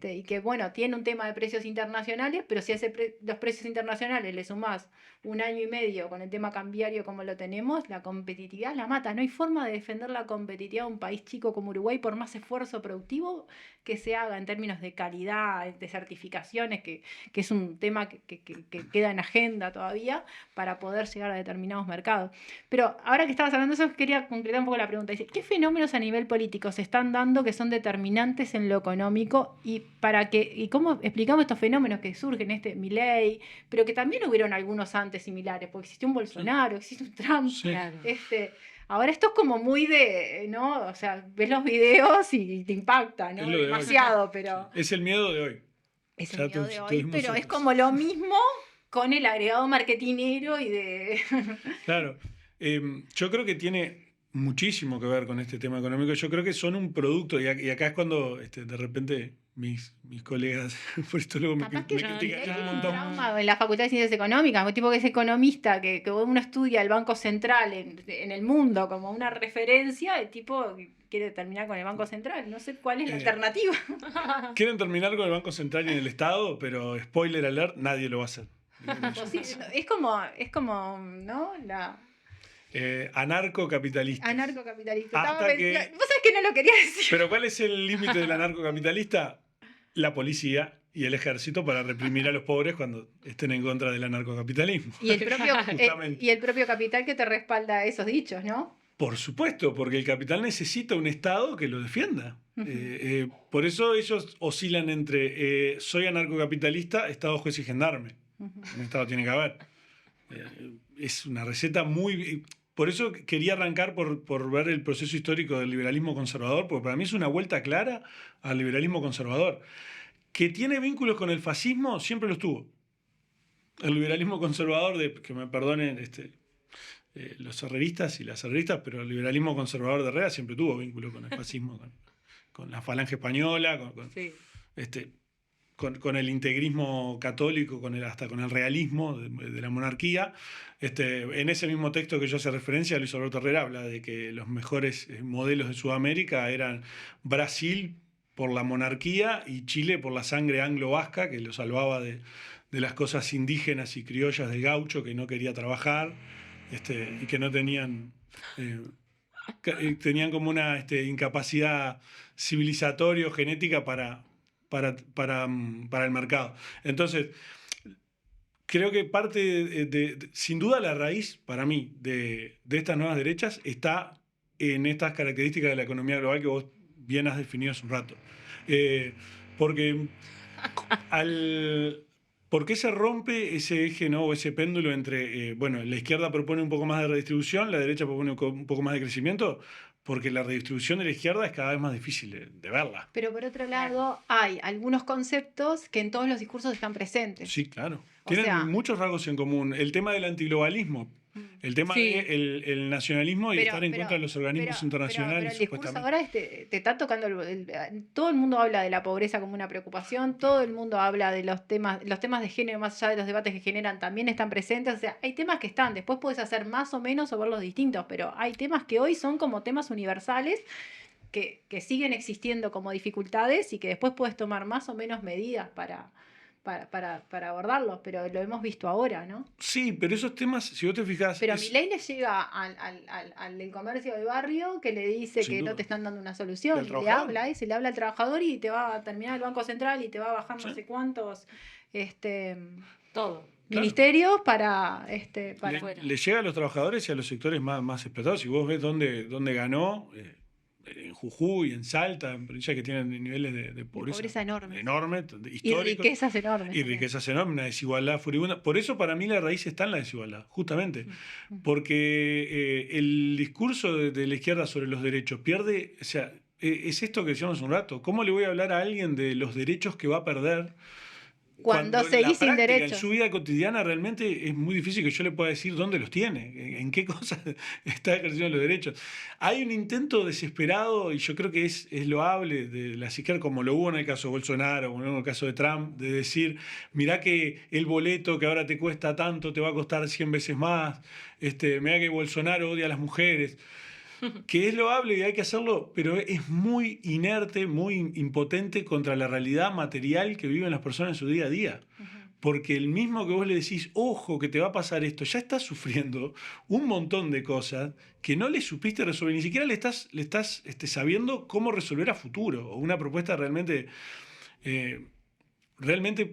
Y que bueno, tiene un tema de precios internacionales, pero si a los precios internacionales le sumás un año y medio con el tema cambiario como lo tenemos, la competitividad la mata. No hay forma de defender la competitividad de un país chico como Uruguay por más esfuerzo productivo que se haga en términos de calidad, de certificaciones, que es un tema que queda en agenda todavía para poder llegar a determinados mercados. Pero ahora que estabas hablando de eso, quería concretar un poco la pregunta. Dice, ¿qué fenómenos a nivel político se están dando que son determinantes en lo económico y cómo explicamos estos fenómenos que surgen, Milei, pero que también hubieron algunos antes similares, porque existió un Bolsonaro, existe un Trump, ahora esto es como muy ¿no? O sea, ves los videos y te impacta, ¿no? Demasiado, pero... Es el miedo de hoy. Es Ya el miedo de hoy, tuvimos pero es otros. como lo mismo con el agregado marketinero y de... Claro. Yo creo que tiene muchísimo que ver con este tema económico. Yo creo que son un producto, y acá es cuando de repente mis colegas politólogos me Capaz que critican hay un un montón. trauma en la Facultad de Ciencias Económicas, un tipo que es economista, que uno estudia el Banco Central en el mundo como una referencia, el tipo quiere terminar con el Banco Central. No sé cuál es la alternativa. Quieren terminar con el Banco Central y en el Estado, pero spoiler alert, nadie lo va a hacer. Pues sí, es como, ¿no? La Anarcocapitalista. anarcocapitalista. Hasta que- Vos sabés que no lo quería decir. Pero ¿cuál es el límite del anarcocapitalista? La policía y el ejército para reprimir a los pobres cuando estén en contra del anarcocapitalismo. Y el propio, Justamente. y el propio capital que te respalda esos dichos, ¿no? Por supuesto, porque el capital necesita un Estado que lo defienda. Por eso ellos oscilan entre soy anarcocapitalista, Estado, juez y gendarme. Un Estado tiene que haber. Es una receta muy... Por eso quería arrancar por ver el proceso histórico del liberalismo conservador, porque para mí es una vuelta clara al liberalismo conservador. Que tiene vínculos con el fascismo, siempre los tuvo. El liberalismo conservador, que me perdonen los herreristas y las herreristas, pero el liberalismo conservador de Herrera siempre tuvo vínculo con el fascismo, con la falange española, Sí. con el integrismo católico, hasta con el realismo de la monarquía. En ese mismo texto que yo hace referencia, Luis Alberto Herrera habla de que los mejores modelos de Sudamérica eran Brasil por la monarquía y Chile por la sangre anglo-vasca, que lo salvaba de las cosas indígenas y criollas del gaucho que no quería trabajar y que no tenían... tenían como una incapacidad civilizatoria o genética para el mercado. Entonces, creo que parte sin duda la raíz para mí de estas nuevas derechas está en estas características de la economía global que vos bien has definido hace un rato. Porque ¿por qué se rompe ese eje, ¿no? O ese péndulo entre, la izquierda propone un poco más de redistribución, la derecha propone un poco más de crecimiento? Porque la redistribución de la izquierda es cada vez más difícil de verla. Pero por otro lado, hay algunos conceptos que en todos los discursos están presentes. Sí, claro. O Tienen sea- muchos rasgos en común. El tema del antiglobalismo, el tema Sí. del nacionalismo y estar en contra de los organismos internacionales. Pero el discurso supuestamente. ahora te está tocando, todo el mundo habla de la pobreza como una preocupación, todo el mundo habla de los temas de género, más allá de los debates que generan, también están presentes. O sea, hay temas que están, después puedes hacer más o menos o verlos distintos, pero hay temas que hoy son como temas universales que siguen existiendo como dificultades y que después puedes tomar más o menos medidas para abordarlos, pero lo hemos visto ahora, ¿no? Sí, pero esos temas, si vos te fijas... Pero a Milei le llega al del comercio de barrio que le dice Sin que duda. no te están dando una Y solución, al y le trabajador. habla le habla al trabajador y te va a terminar el Banco Central y te va a bajar no Sí. sé cuántos Todo. ministerios para fuera. le llega a los trabajadores y a los sectores más explotados. Si vos ves dónde ganó, en Jujuy, en Salta, en provincias que tienen niveles de pobreza, enorme. enorme, Y históricos. riquezas enormes. Y riquezas enormes, una desigualdad furibunda. Por eso para mí la raíz está en la desigualdad, justamente. Porque el discurso de la izquierda sobre los derechos pierde, o sea, es esto que decíamos un rato. ¿Cómo le voy a hablar a alguien de los derechos que va a perder? Cuando en la seguís sin práctica, derechos. En su vida cotidiana realmente es muy difícil que yo le pueda decir dónde los tiene, en qué cosas está ejerciendo los derechos. Hay un intento desesperado, y yo creo que es loable, de la izquierda, como lo hubo en el caso de Bolsonaro, como lo hubo en el caso de Trump, de decir, mirá que el boleto que ahora te cuesta tanto te va a costar 100 veces más, mirá que Bolsonaro odia a las mujeres. Que es loable y hay que hacerlo, pero es muy inerte, muy impotente contra la realidad material que viven las personas en su día a día. Porque el mismo que vos le decís, ojo, que te va a pasar esto, ya estás sufriendo un montón de cosas que no le supiste resolver, ni siquiera le estás sabiendo cómo resolver a futuro, o una propuesta realmente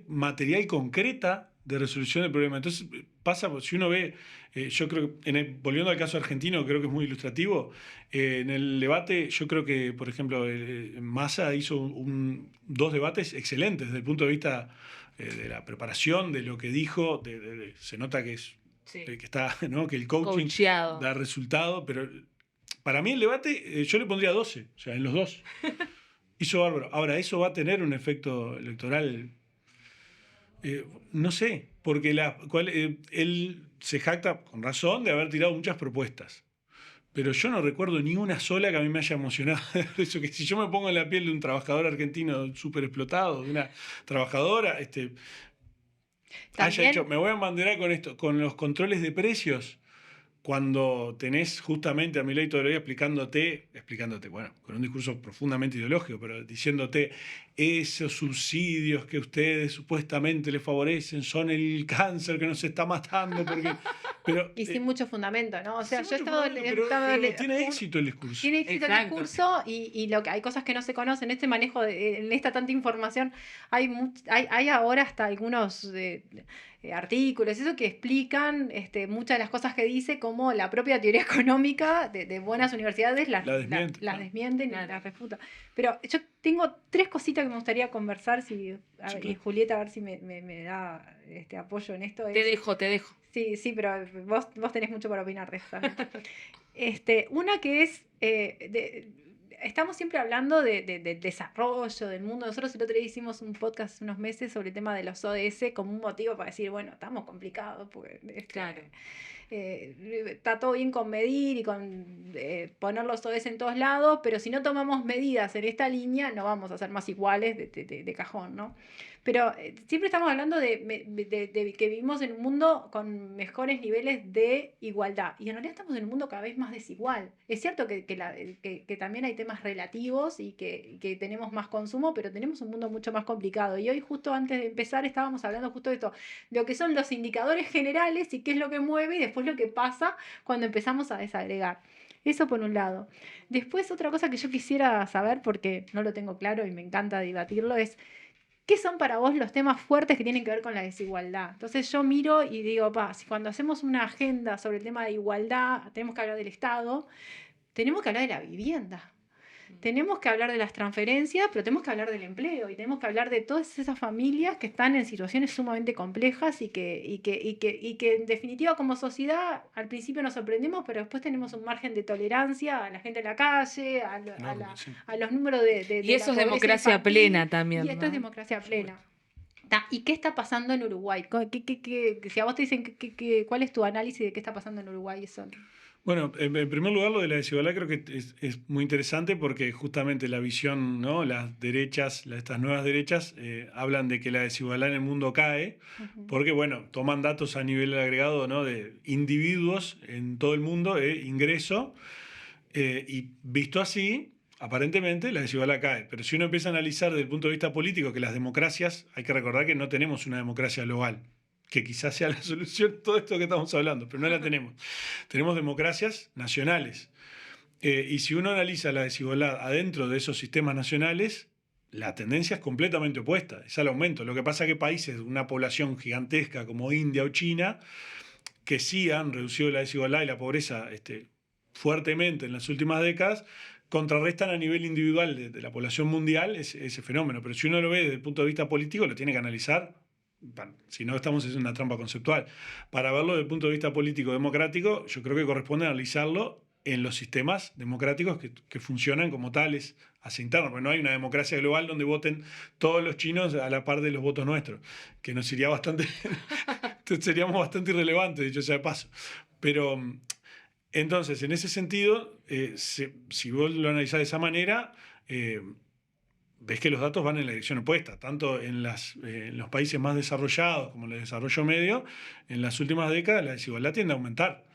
material y concreta de resolución del problema. Entonces pasa, si uno ve, yo creo, volviendo al caso argentino, creo que es muy ilustrativo, en el debate, yo creo que, por ejemplo, Massa hizo dos debates excelentes desde el punto de vista de la preparación, de lo que dijo, se nota que que está, ¿no? Que el coaching Coacheado. da resultado, pero para mí el debate, yo le pondría 12, o sea, en los dos. Hizo bárbaro. Ahora, eso va a tener un efecto electoral No sé, porque él se jacta, con razón, de haber tirado muchas propuestas. Pero yo no recuerdo ni una sola que a mí me haya emocionado. Eso, que si yo me pongo en la piel de un trabajador argentino súper explotado, de una trabajadora, haya dicho, me voy a embanderar con esto, con los controles de precios, cuando tenés justamente a Milei todo el día explicándote, bueno, con un discurso profundamente ideológico, pero diciéndote esos subsidios que ustedes supuestamente les favorecen son el cáncer que nos está matando. Pero, y sin mucho fundamento, ¿no? O sea, yo he pero tiene éxito el discurso. Tiene éxito el discurso y hay cosas que no se conocen. En este manejo, en esta tanta información, hay ahora hasta algunos artículos, eso que explican muchas de las cosas que dice, como la propia teoría económica de buenas universidades las desmienten y las refutan. Pero yo tengo 3 cositas que me gustaría conversar, y Julieta, a ver si me da apoyo en esto. Te dejo. Sí, pero vos tenés mucho para opinar de esto. Una que es, estamos siempre hablando del desarrollo del mundo. Nosotros el otro día hicimos un podcast hace unos meses sobre el tema de los ODS como un motivo para decir, bueno, estamos complicados, porque claro. Está todo bien con medir y con poner los ODS en todos lados, pero si no tomamos medidas en esta línea, no vamos a ser más iguales de cajón, ¿no? Pero siempre estamos hablando de que vivimos en un mundo con mejores niveles de igualdad, y en realidad estamos en un mundo cada vez más desigual. Es cierto que también hay temas relativos y que tenemos más consumo, pero tenemos un mundo mucho más complicado. Y hoy, justo antes de empezar, estábamos hablando justo de esto, de lo que son los indicadores generales y qué es lo que mueve, y después lo que pasa cuando empezamos a desagregar. Eso por un lado. Después, otra cosa que yo quisiera saber, porque no lo tengo claro y me encanta debatirlo, es ¿qué son para vos los temas fuertes que tienen que ver con la desigualdad? Entonces yo miro y digo, si cuando hacemos una agenda sobre el tema de igualdad, tenemos que hablar del Estado, tenemos que hablar de la vivienda. Tenemos que hablar de las transferencias, pero tenemos que hablar del empleo y tenemos que hablar de todas esas familias que están en situaciones sumamente complejas y que en definitiva, como sociedad al principio nos sorprendemos, pero después tenemos un margen de tolerancia a la gente en la calle, a los números de y eso es democracia infantil, plena también. Y esto es democracia plena. ¿Y qué está pasando en Uruguay? Si a vos te dicen ¿cuál es tu análisis de qué está pasando en Uruguay? Eso. Bueno, en primer lugar, lo de la desigualdad creo que es muy interesante, porque justamente la visión, ¿no? Las derechas, estas nuevas derechas, hablan de que la desigualdad en el mundo cae, porque, bueno, toman datos a nivel agregado, ¿no? De individuos en todo el mundo, ingreso, y visto así, aparentemente la desigualdad cae. Pero si uno empieza a analizar desde el punto de vista político, que las democracias, hay que recordar que no tenemos una democracia global, que quizás sea la solución a todo esto que estamos hablando, pero no la tenemos. Tenemos democracias nacionales. Y si uno analiza la desigualdad adentro de esos sistemas nacionales, la tendencia es completamente opuesta, es al aumento. Lo que pasa es que países de una población gigantesca como India o China, que sí han reducido la desigualdad y la pobreza fuertemente en las últimas décadas, contrarrestan a nivel individual de la población mundial ese fenómeno. Pero si uno lo ve desde el punto de vista político, lo tiene que analizar. Si no, estamos en una trampa conceptual. Para verlo desde el punto de vista político-democrático, yo creo que corresponde analizarlo en los sistemas democráticos que funcionan como tales hacia interno, porque no hay una democracia global donde voten todos los chinos a la par de los votos nuestros, que nos iría bastante, seríamos bastante irrelevantes, dicho sea de paso. Pero entonces, en ese sentido, si vos lo analizás de esa manera, ves que los datos van en la dirección opuesta, tanto en los países más desarrollados como en el desarrollo medio. En las últimas décadas la desigualdad tiende a aumentar,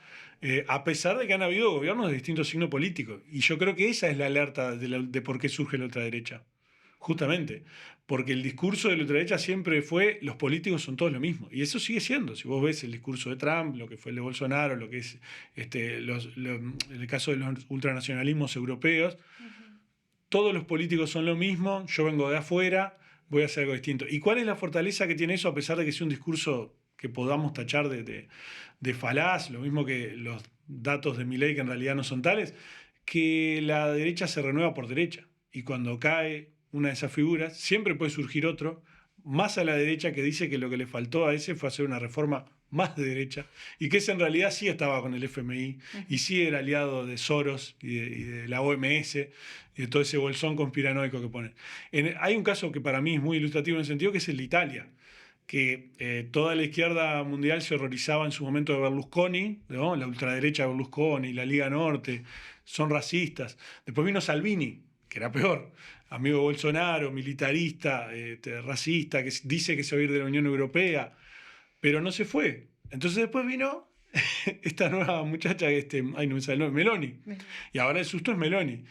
a pesar de que han habido gobiernos de distintos signos políticos. Y yo creo que esa es la alerta de por qué surge la ultraderecha. Justamente, porque el discurso de la ultraderecha siempre fue los políticos son todos lo mismo. Y eso sigue siendo. Si vos ves el discurso de Trump, lo que fue el de Bolsonaro, lo que es el caso de los ultranacionalismos europeos, todos los políticos son lo mismo, yo vengo de afuera, voy a hacer algo distinto. ¿Y cuál es la fortaleza que tiene eso, a pesar de que sea un discurso que podamos tachar de falaz, lo mismo que los datos de Milei, que en realidad no son tales? Que la derecha se renueva por derecha. Y cuando cae una de esas figuras, siempre puede surgir otro, más a la derecha, que dice que lo que le faltó a ese fue hacer una reforma más de derecha, y que ese en realidad sí estaba con el FMI, y sí era aliado de Soros y de la OMS, y de todo ese bolsón conspiranoico que ponen. Hay un caso que para mí es muy ilustrativo en el sentido, que es el de Italia, que toda la izquierda mundial se horrorizaba en su momento de Berlusconi, ¿no? La ultraderecha de Berlusconi, la Liga Norte, son racistas. Después vino Salvini, que era peor, amigo de Bolsonaro, militarista, racista, que dice que se va a ir de la Unión Europea, pero no se fue. Entonces después vino esta nueva muchacha, ay, no me sale el nombre, Meloni. Y ahora el susto es Meloni,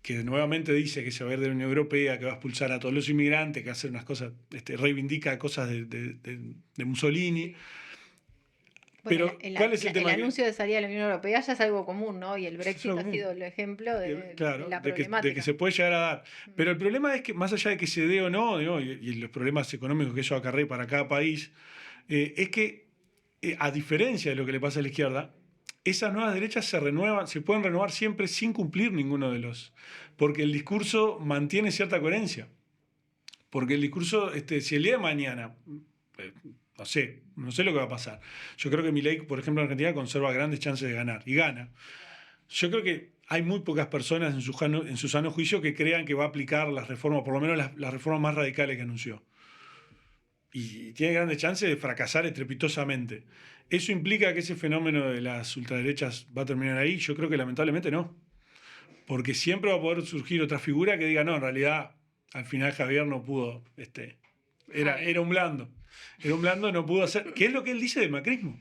que nuevamente dice que se va a ir de la Unión Europea, que va a expulsar a todos los inmigrantes, que va a hacer unas cosas, reivindica cosas de Mussolini. Bueno, pero, ¿cuál es el tema? El anuncio de salir de la Unión Europea ya es algo común, ¿no? Y el Brexit ha sido el ejemplo de la problemática. De que se puede llegar a dar. Pero el problema es que, más allá de que se dé o no, ¿no? Y los problemas económicos que eso acarrea para cada país, es que, a diferencia de lo que le pasa a la izquierda, esas nuevas derechas se pueden renovar siempre sin cumplir ninguno de los... Porque el discurso mantiene cierta coherencia. Porque el discurso, si el día de mañana... no sé lo que va a pasar. Yo creo que Milei, por ejemplo, en Argentina conserva grandes chances de ganar. Y gana. Yo creo que hay muy pocas personas en su sano juicio que crean que va a aplicar las reformas, por lo menos las reformas más radicales que anunció. Y tiene grandes chances de fracasar estrepitosamente. ¿Eso implica que ese fenómeno de las ultraderechas va a terminar ahí? Yo creo que lamentablemente no. Porque siempre va a poder surgir otra figura que diga, no, en realidad, al final Javier no pudo, era un blando. Era un blando, no pudo hacer... ¿Qué es lo que él dice del macrismo?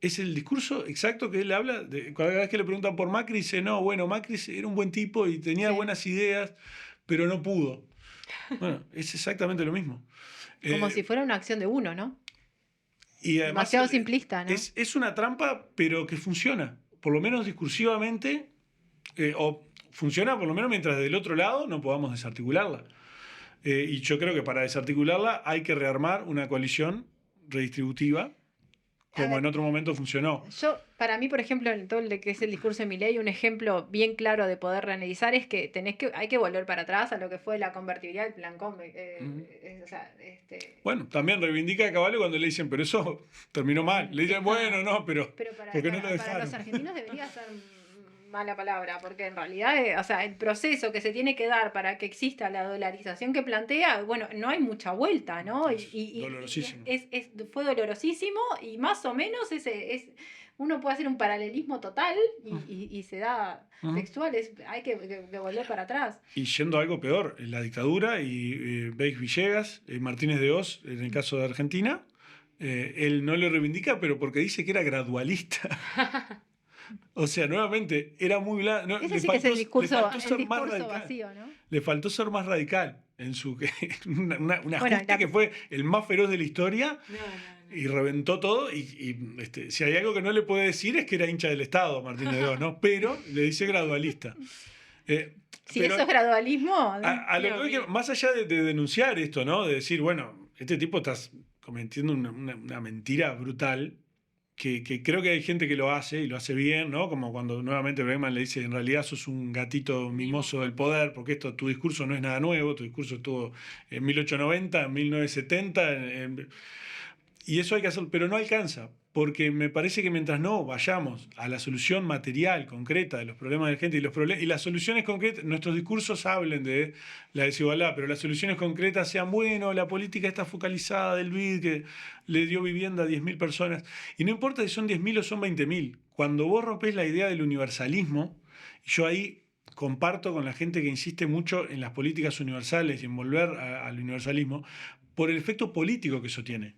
Es el discurso exacto que él habla. Cada vez que le preguntan por Macri, dice, no, bueno, Macri era un buen tipo y tenía buenas ideas, pero no pudo. Bueno, es exactamente lo mismo. Como si fuera una acción de uno, ¿no? Y además, demasiado simplista, ¿no? Es una trampa, pero que funciona. Por lo menos discursivamente, o funciona por lo menos mientras del otro lado no podamos desarticularla. Y yo creo que para desarticularla hay que rearmar una coalición redistributiva, como en otro momento funcionó. Para mí, por ejemplo, en todo lo que es el discurso de Milei, un ejemplo bien claro de poder reanalizar es que hay que volver para atrás a lo que fue la convertibilidad del plan Conve. Bueno, también reivindica a Caballo cuando le dicen, pero eso terminó mal. Le dicen, bueno, no, pero ¿por qué no lo dejaron? Para los argentinos debería ser mala palabra, porque en realidad, el proceso que se tiene que dar para que exista la dolarización que plantea, bueno, no hay mucha vuelta, ¿no? Dolorosísimo. Fue dolorosísimo y más o menos uno puede hacer un paralelismo total y se da textual, hay que volver para atrás. Y yendo a algo peor, la dictadura y Beis Villegas, Martínez de Oz, en el caso de Argentina, él no lo reivindica, pero porque dice que era gradualista. O sea, nuevamente, era muy blando. Ese sí que es el discurso vacío, ¿no? Le faltó ser más radical en su una ajuste que fue el más feroz de la historia. Y reventó todo. Y si hay algo que no le puede decir es que era hincha del Estado, Martínez de Oz, ¿no? Pero le dice gradualista. Si eso es gradualismo. A lo que más allá de denunciar esto, ¿no? De decir, bueno, este tipo está cometiendo una mentira brutal. Que creo que hay gente que lo hace y lo hace bien, ¿no? Como cuando nuevamente Bregman le dice, en realidad sos un gatito mimoso del poder, porque tu discurso no es nada nuevo, tu discurso estuvo en 1890, en 1970, y eso hay que hacerlo, pero no alcanza, porque me parece que mientras no vayamos a la solución material, concreta de los problemas de la gente y las soluciones concretas, nuestros discursos hablen de la desigualdad, pero las soluciones concretas sean, bueno, la política está focalizada del BID que le dio vivienda a 10.000 personas, y no importa si son 10.000 o son 20.000, cuando vos rompés la idea del universalismo, y yo ahí comparto con la gente que insiste mucho en las políticas universales y en volver al universalismo, por el efecto político que eso tiene.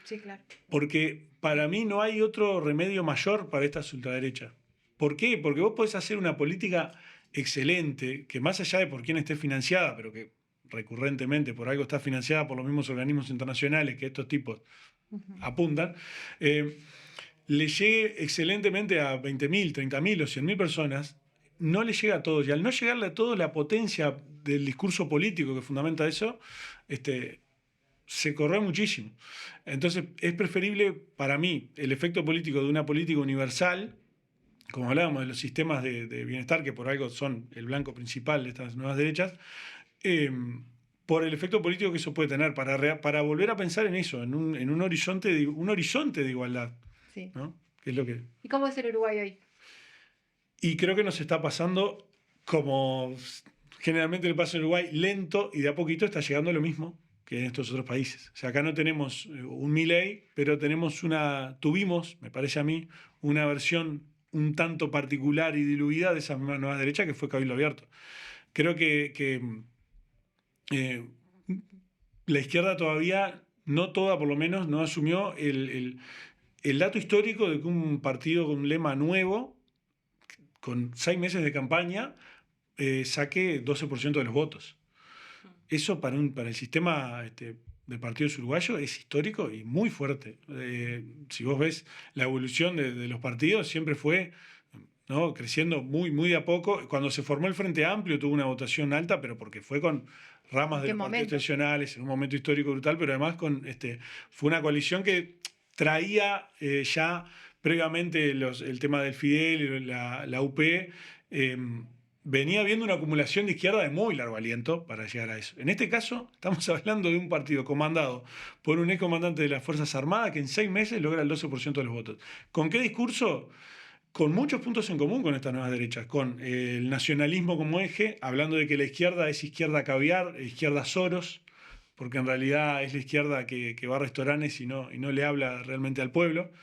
Sí, claro. Porque para mí no hay otro remedio mayor para estas ultraderechas. ¿Por qué? Porque vos podés hacer una política excelente, que más allá de por quién esté financiada, pero que recurrentemente por algo está financiada por los mismos organismos internacionales que estos tipos apuntan, le llegue excelentemente a 20.000, 30.000 o 100.000 personas, no le llega a todos. Y al no llegarle a todos, la potencia del discurso político que fundamenta eso, se corre muchísimo. Entonces es preferible para mí el efecto político de una política universal, como hablábamos de los sistemas de bienestar, que por algo son el blanco principal de estas nuevas derechas, por el efecto político que eso puede tener, para volver a pensar en eso, en un horizonte de igualdad. Sí. ¿No? Que es lo que... ¿Y cómo es el Uruguay hoy? Y creo que nos está pasando como generalmente le pasa en Uruguay, lento, y de a poquito está llegando a lo mismo. que en estos otros países. O sea, acá no tenemos un Milei, pero tuvimos, me parece a mí, una versión un tanto particular y diluida de esas mismas nuevas derechas que fue Cabildo Abierto. Creo que la izquierda todavía, no toda por lo menos, no asumió el dato histórico de que un partido con un lema nuevo, con 6 meses de campaña, saque 12% de los votos. Eso para el sistema de partidos uruguayos es histórico y muy fuerte. Si vos ves la evolución de los partidos, siempre fue, ¿no?, creciendo muy, muy de a poco. Cuando se formó el Frente Amplio tuvo una votación alta, pero porque fue con ramas de los partidos tradicionales, en un momento histórico brutal, pero además fue una coalición que traía ya previamente el tema del Fidel y la UP. Venía habiendo una acumulación de izquierda de muy largo aliento para llegar a eso. En este caso, estamos hablando de un partido comandado por un excomandante de las Fuerzas Armadas que en 6 meses logra el 12% de los votos. ¿Con qué discurso? Con muchos puntos en común con estas nuevas derechas, con el nacionalismo como eje, hablando de que la izquierda es izquierda caviar, izquierda Soros, porque en realidad es la izquierda que va a restaurantes y no le habla realmente al pueblo,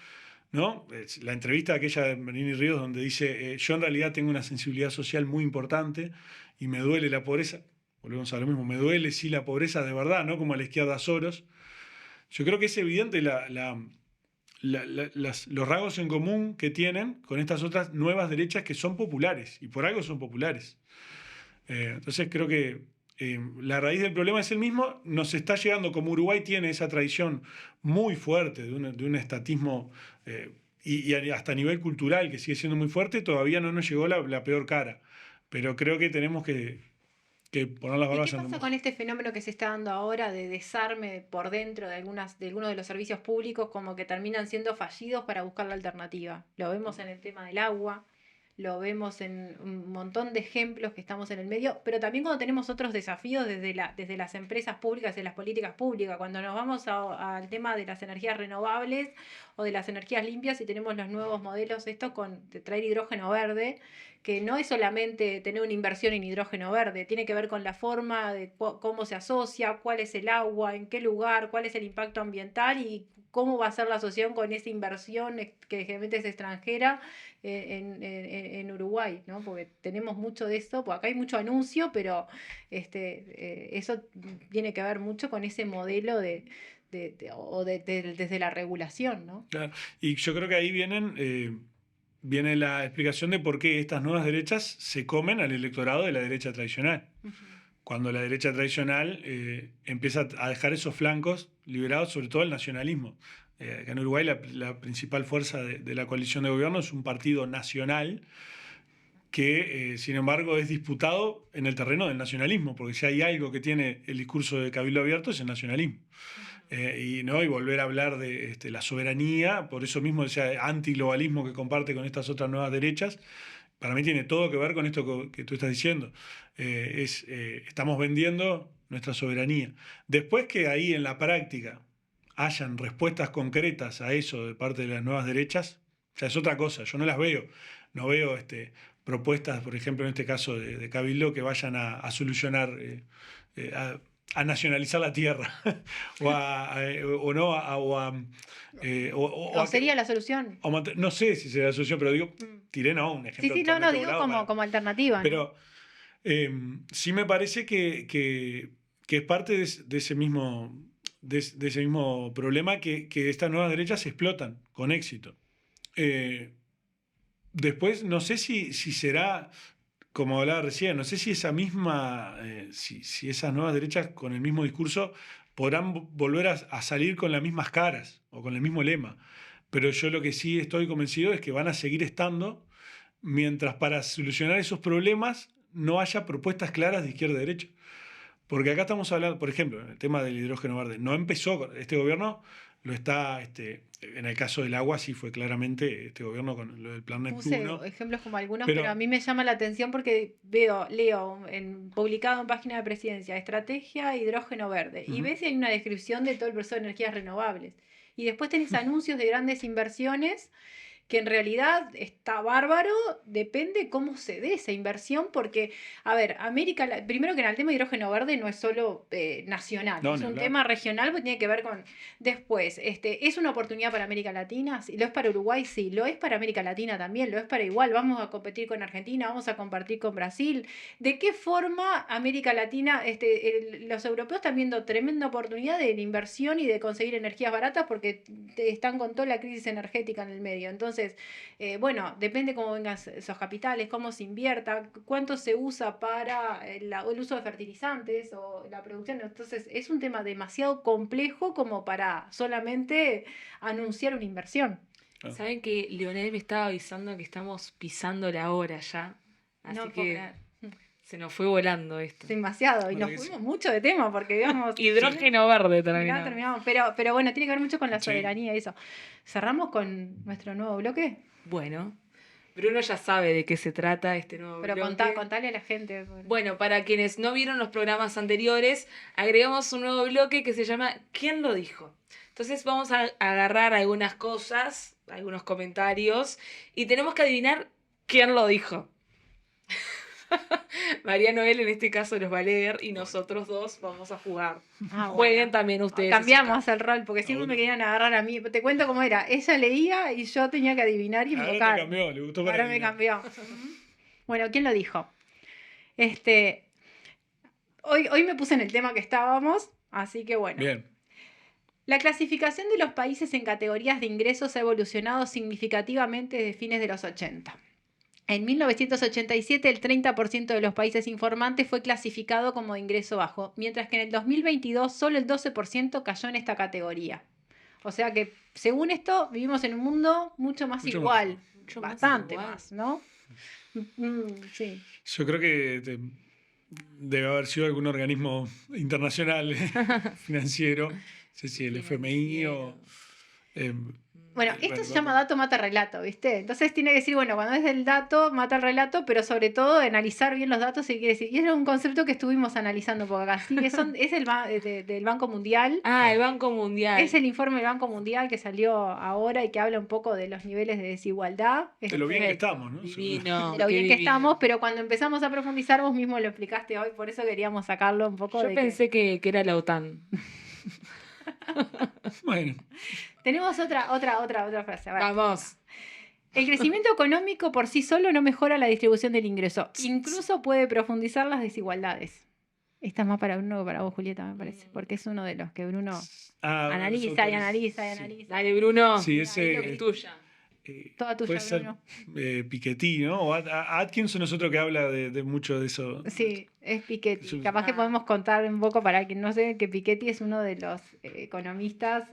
¿no? La entrevista aquella de Bernini Ríos donde dice yo en realidad tengo una sensibilidad social muy importante y me duele la pobreza, volvemos a lo mismo, me duele sí la pobreza de verdad, no como a la izquierda Soros. Yo creo que es evidente los rasgos en común que tienen con estas otras nuevas derechas que son populares y por algo son populares. Entonces creo que la raíz del problema es el mismo. Nos está llegando, como Uruguay tiene esa tradición muy fuerte de un estatismo y hasta a nivel cultural que sigue siendo muy fuerte, todavía no nos llegó la peor cara. Pero creo que tenemos que poner las barbas en ¿Qué pasa con este fenómeno que se está dando ahora de desarme por dentro de algunos de los servicios públicos, como que terminan siendo fallidos para buscar la alternativa? Lo vemos en el tema del agua, lo vemos en un montón de ejemplos que estamos en el medio, pero también cuando tenemos otros desafíos desde las empresas públicas, de las políticas públicas, cuando nos vamos al tema de las energías renovables o de las energías limpias y tenemos los nuevos modelos, de traer hidrógeno verde, que no es solamente tener una inversión en hidrógeno verde, tiene que ver con la forma de cómo se asocia, cuál es el agua, en qué lugar, cuál es el impacto ambiental y cómo va a ser la asociación con esa inversión que generalmente es extranjera en Uruguay, ¿no? Porque tenemos mucho de esto, porque acá hay mucho anuncio, pero eso tiene que ver mucho con ese modelo desde la regulación, ¿no? Claro. Y yo creo que ahí viene la explicación de por qué estas nuevas derechas se comen al electorado de la derecha tradicional. Uh-huh. Cuando la derecha tradicional empieza a dejar esos flancos liberados, sobre todo el nacionalismo. Acá en Uruguay la principal fuerza de la coalición de gobierno es un partido nacional que, sin embargo, es disputado en el terreno del nacionalismo, porque si hay algo que tiene el discurso de Cabildo Abierto es el nacionalismo. Y volver a hablar de la soberanía, por eso mismo ese antiglobalismo que comparte con estas otras nuevas derechas, para mí tiene todo que ver con esto que tú estás diciendo. Estamos vendiendo nuestra soberanía. Después que ahí en la práctica hayan respuestas concretas a eso de parte de las nuevas derechas, ya es otra cosa, yo no las veo. No veo propuestas, por ejemplo, en este caso de Cabildo, que vayan a solucionar, a nacionalizar la tierra. ¿O sería la solución? No sé si sería la solución, pero digo, tiré un ejemplo. Sí, no, digo como alternativa. Pero sí me parece que es parte de ese mismo problema que estas nuevas derechas se explotan con éxito. Después, no sé si será, como hablaba recién, no sé si esa misma, si esas nuevas derechas con el mismo discurso podrán volver a salir con las mismas caras o con el mismo lema. Pero yo lo que sí estoy convencido es que van a seguir estando mientras para solucionar esos problemas no haya propuestas claras de izquierda y derecha. Porque acá estamos hablando, por ejemplo, en el tema del hidrógeno verde, no empezó, este gobierno lo está, en el caso del agua sí fue claramente este gobierno con lo del plan Neptuno. Puse ejemplos como algunos, pero a mí me llama la atención porque leo publicado en página de presidencia, estrategia hidrógeno verde, y ves que hay una descripción de todo el proceso de energías renovables. Y después tenés anuncios de grandes inversiones que en realidad está bárbaro, depende cómo se dé esa inversión, porque, a ver, primero que en el tema de hidrógeno verde no es solo nacional, No, es ni un hablar. tema regional, porque tiene que ver con, después, ¿es una oportunidad para América Latina? Sí, ¿lo es para Uruguay? Sí, lo es para América Latina también, lo es para igual, vamos a competir con Argentina, vamos a compartir con Brasil. ¿De qué forma América Latina, los europeos están viendo tremenda oportunidad de inversión y de conseguir energías baratas porque están con toda la crisis energética en el medio? Entonces, bueno, depende cómo vengan esos capitales, cómo se invierta, cuánto se usa para el uso de fertilizantes o la producción. Entonces, es un tema demasiado complejo como para solamente anunciar una inversión. Saben que Leonel me estaba avisando que estamos pisando la hora ya. Así No puedo que creer. se nos fue volando esto. Demasiado. Y Bueno, nos que sí. fuimos mucho de tema porque, digamos, Hidrógeno verde mirá, terminamos. terminamos. Pero bueno, tiene que ver mucho con la Sí. soberanía y eso. ¿Cerramos con nuestro nuevo bloque? Bueno, Bruno ya sabe de qué se trata este nuevo Pero bloque. contale a la gente. Bueno, para quienes no vieron los programas anteriores, agregamos un nuevo bloque que se llama ¿Quién lo dijo? Entonces vamos a agarrar algunas cosas, algunos comentarios, y tenemos que adivinar quién lo dijo. María Noel en este caso los va a leer y nosotros dos vamos a jugar. Jueguen también ustedes. Cambiamos el rol, porque siempre bueno. me querían agarrar a mí. Te cuento cómo era. Ella leía y yo tenía que adivinar y Ahora te invocar. cambió, le gustó para Ahora me adivinar. cambió. Bueno, ¿quién lo dijo? Hoy me puse en el tema que estábamos, así que bueno. Bien. La clasificación de los países en categorías de ingresos ha evolucionado significativamente desde fines de los 80. En 1987, el 30% de los países informantes fue clasificado como de ingreso bajo, mientras que en el 2022 solo el 12% cayó en esta categoría. O sea que, según esto, vivimos en un mundo mucho más Mucho igual, Mucho más bastante igual. más, ¿no? Sí. Yo creo que debe haber sido algún organismo internacional financiero. No sé si el FMI o. Bueno, esto se llama dato mata relato, ¿viste? Entonces tiene que decir, bueno, cuando es del dato, mata el relato, pero sobre todo analizar bien los datos y quiere decir. Y era un concepto que estuvimos analizando por acá. Sí, es del Banco Mundial. Ah, el Banco Mundial. Es el informe del Banco Mundial que salió ahora y que habla un poco de los niveles de desigualdad. De lo bien que estamos, ¿no? Divino. De lo qué bien que divino. estamos, pero cuando empezamos a profundizar, vos mismo lo explicaste hoy, por eso queríamos sacarlo un poco Yo de pensé que era la OTAN. Bueno, Tenemos otra frase. A ver. Vamos. El crecimiento económico por sí solo no mejora la distribución del ingreso. Incluso puede profundizar las desigualdades. Esta es más para Bruno que para vos, Julieta, me parece. Porque es uno de los que Bruno analiza y nosotros- analiza y sí. analiza. Dale, Bruno. Sí, ese. Es tuya. Toda tuya, puede ser Bruno. Piketty, ¿no? O Atkinson es otro que habla de mucho de eso. Sí, es Piketty. Sí. Capaz que podemos contar un poco para quien no sé que Piketty es uno de los economistas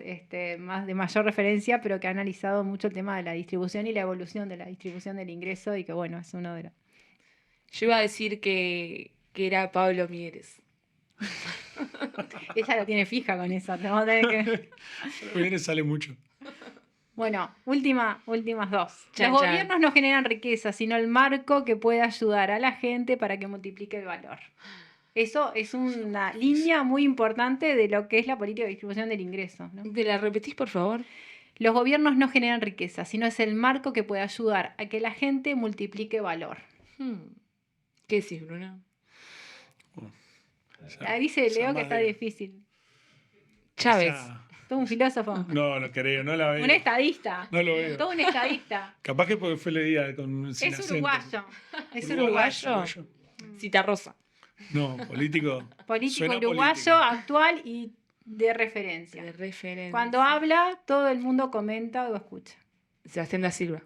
más de mayor referencia, pero que ha analizado mucho el tema de la distribución y la evolución de la distribución del ingreso y que bueno, es uno de los... Yo iba a decir que era Pablo Mieres. Ella lo tiene fija con eso. Te vamos a tener que... Viene, sale mucho. Bueno, últimas dos. Chan, Los chan. gobiernos no generan riqueza, sino el marco que puede ayudar a la gente para que multiplique el valor. Eso es una línea muy importante de lo que es la política de distribución del ingreso, ¿no? ¿Te la repetís, por favor? Los gobiernos no generan riqueza, sino es el marco que puede ayudar a que la gente multiplique valor. ¿Qué decís, Bruno? Ahí dice esa Leo que más está de- difícil. Chávez. Todo un filósofo. No, no creo, no la veo. Un estadista. No lo veo. Todo un estadista. Capaz que porque fue leída con sin Es acento. uruguayo. Es ¿Uruguayo? uruguayo. Cita Rosa. No, político. Político Suena uruguayo, político. actual y de referencia. De referencia. Cuando habla, todo el mundo comenta o escucha. Sebastián da Silva.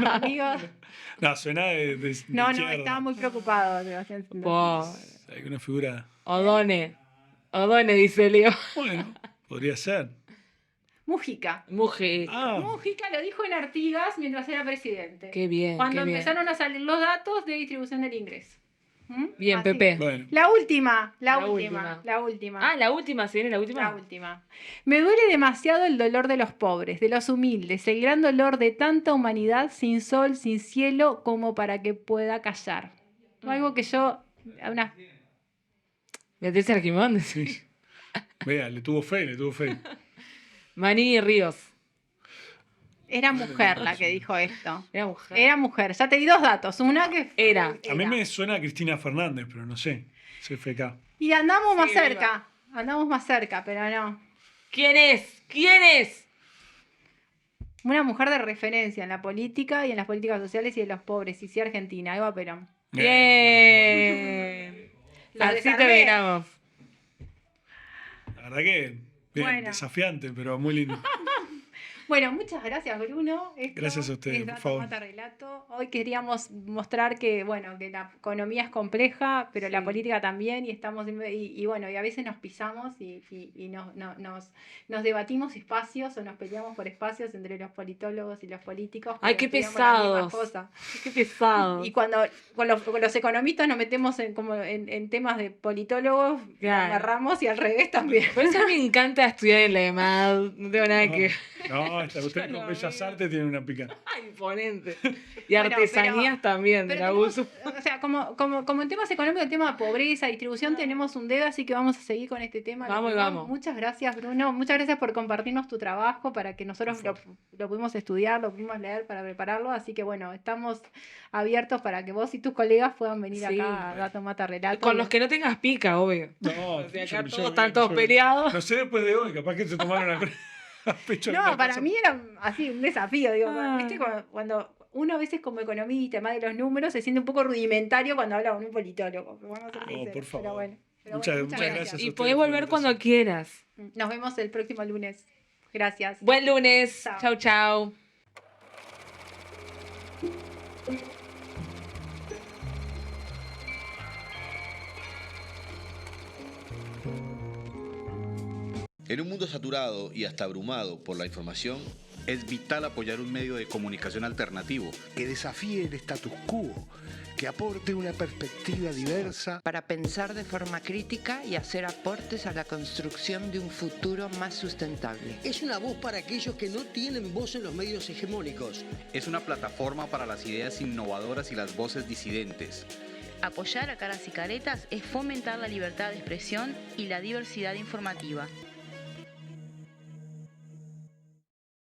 Amigos, No, suena de no, izquierda. estaba muy preocupado. Sebastián. Alguna figura. Odone, dice Leo. Bueno, podría ser. Mujica. Mujer. Ah, Mujica lo dijo en Artigas mientras era presidente. Qué bien. Cuando qué bien. empezaron a salir los datos de distribución del ingreso. ¿Mm? Bien, Así. Pepe. bueno. La última. La La última. Ah, la última, ¿se viene la última? La última. Me duele demasiado el dolor de los pobres, de los humildes, el gran dolor de tanta humanidad sin sol, sin cielo, como para que pueda callar. Algo que yo... Beatriz Arquimón. Sí. Vea, le tuvo fe. Manini Ríos. Era mujer la que dijo esto. Era mujer. Era mujer. Ya te di 2 datos. Una que Era. A mí me suena a Cristina Fernández, pero no sé. CFK. Y andamos más Sí, cerca. Andamos más cerca, pero no. ¿Quién es? ¿Quién es? Una mujer de referencia en la política y en las políticas sociales y de los pobres. Y sí, Argentina. Eva Perón. Bien. Lo Así desarmé. terminamos. La verdad que bien, Bueno. desafiante, pero muy lindo. Bueno, muchas gracias, Bruno. Gracias a ustedes, es por Dato favor. Mata Relato. Hoy queríamos mostrar que, bueno, que la economía es compleja, pero la política también, y estamos y bueno, y a veces nos pisamos y nos debatimos espacios o nos peleamos por espacios entre los politólogos y los políticos. Ay, pero qué estudiamos las mismas pesados. cosas. Qué pesado. Y cuando con los economistas nos metemos en temas de politólogos, Claro. agarramos y al revés también. Por eso a mí me encanta estudiar en la EMAD. No tengo nada que... No, ustedes con Bellas Artes tienen una pica. Ay, imponente. Y Bueno, artesanías también, de Pero la tenemos, uso. o sea, como en temas económicos, el tema de pobreza, distribución, tenemos un dedo, así que vamos a seguir con este tema. Vamos y vamos. Muchas gracias, Bruno. Muchas gracias por compartirnos tu trabajo para que nosotros lo pudimos estudiar, lo pudimos leer para prepararlo. Así que bueno, estamos abiertos para que vos y tus colegas puedan venir Sí. acá a Dato Mata Relato. Con los que no tengas pica, obvio. No, O sea, yo- acá yo- todos están todos yo- peleados. No sé después de hoy, capaz que se tomaron a pecho. No, alguna para cosa. mí era así un desafío, digo, Ah. ¿viste? Cuando uno a veces como economista, más de los números, se siente un poco rudimentario cuando habla con un politólogo. Vamos a ser No, sinceros, por favor. Pero bueno, Muchas muchas gracias. Y ustedes podés por la volver cuando invitación. quieras. Nos vemos el próximo lunes. Gracias. Buen lunes. Chao. Chau, chau. En un mundo saturado y hasta abrumado por la información, Es vital apoyar un medio de comunicación alternativo. Que desafíe el status quo, que aporte una perspectiva diversa. Para pensar de forma crítica y hacer aportes a la construcción de un futuro más sustentable. Es una voz para aquellos que no tienen voz en los medios hegemónicos. Es una plataforma para las ideas innovadoras y las voces disidentes. Apoyar a Caras y Caretas es fomentar la libertad de expresión y la diversidad informativa.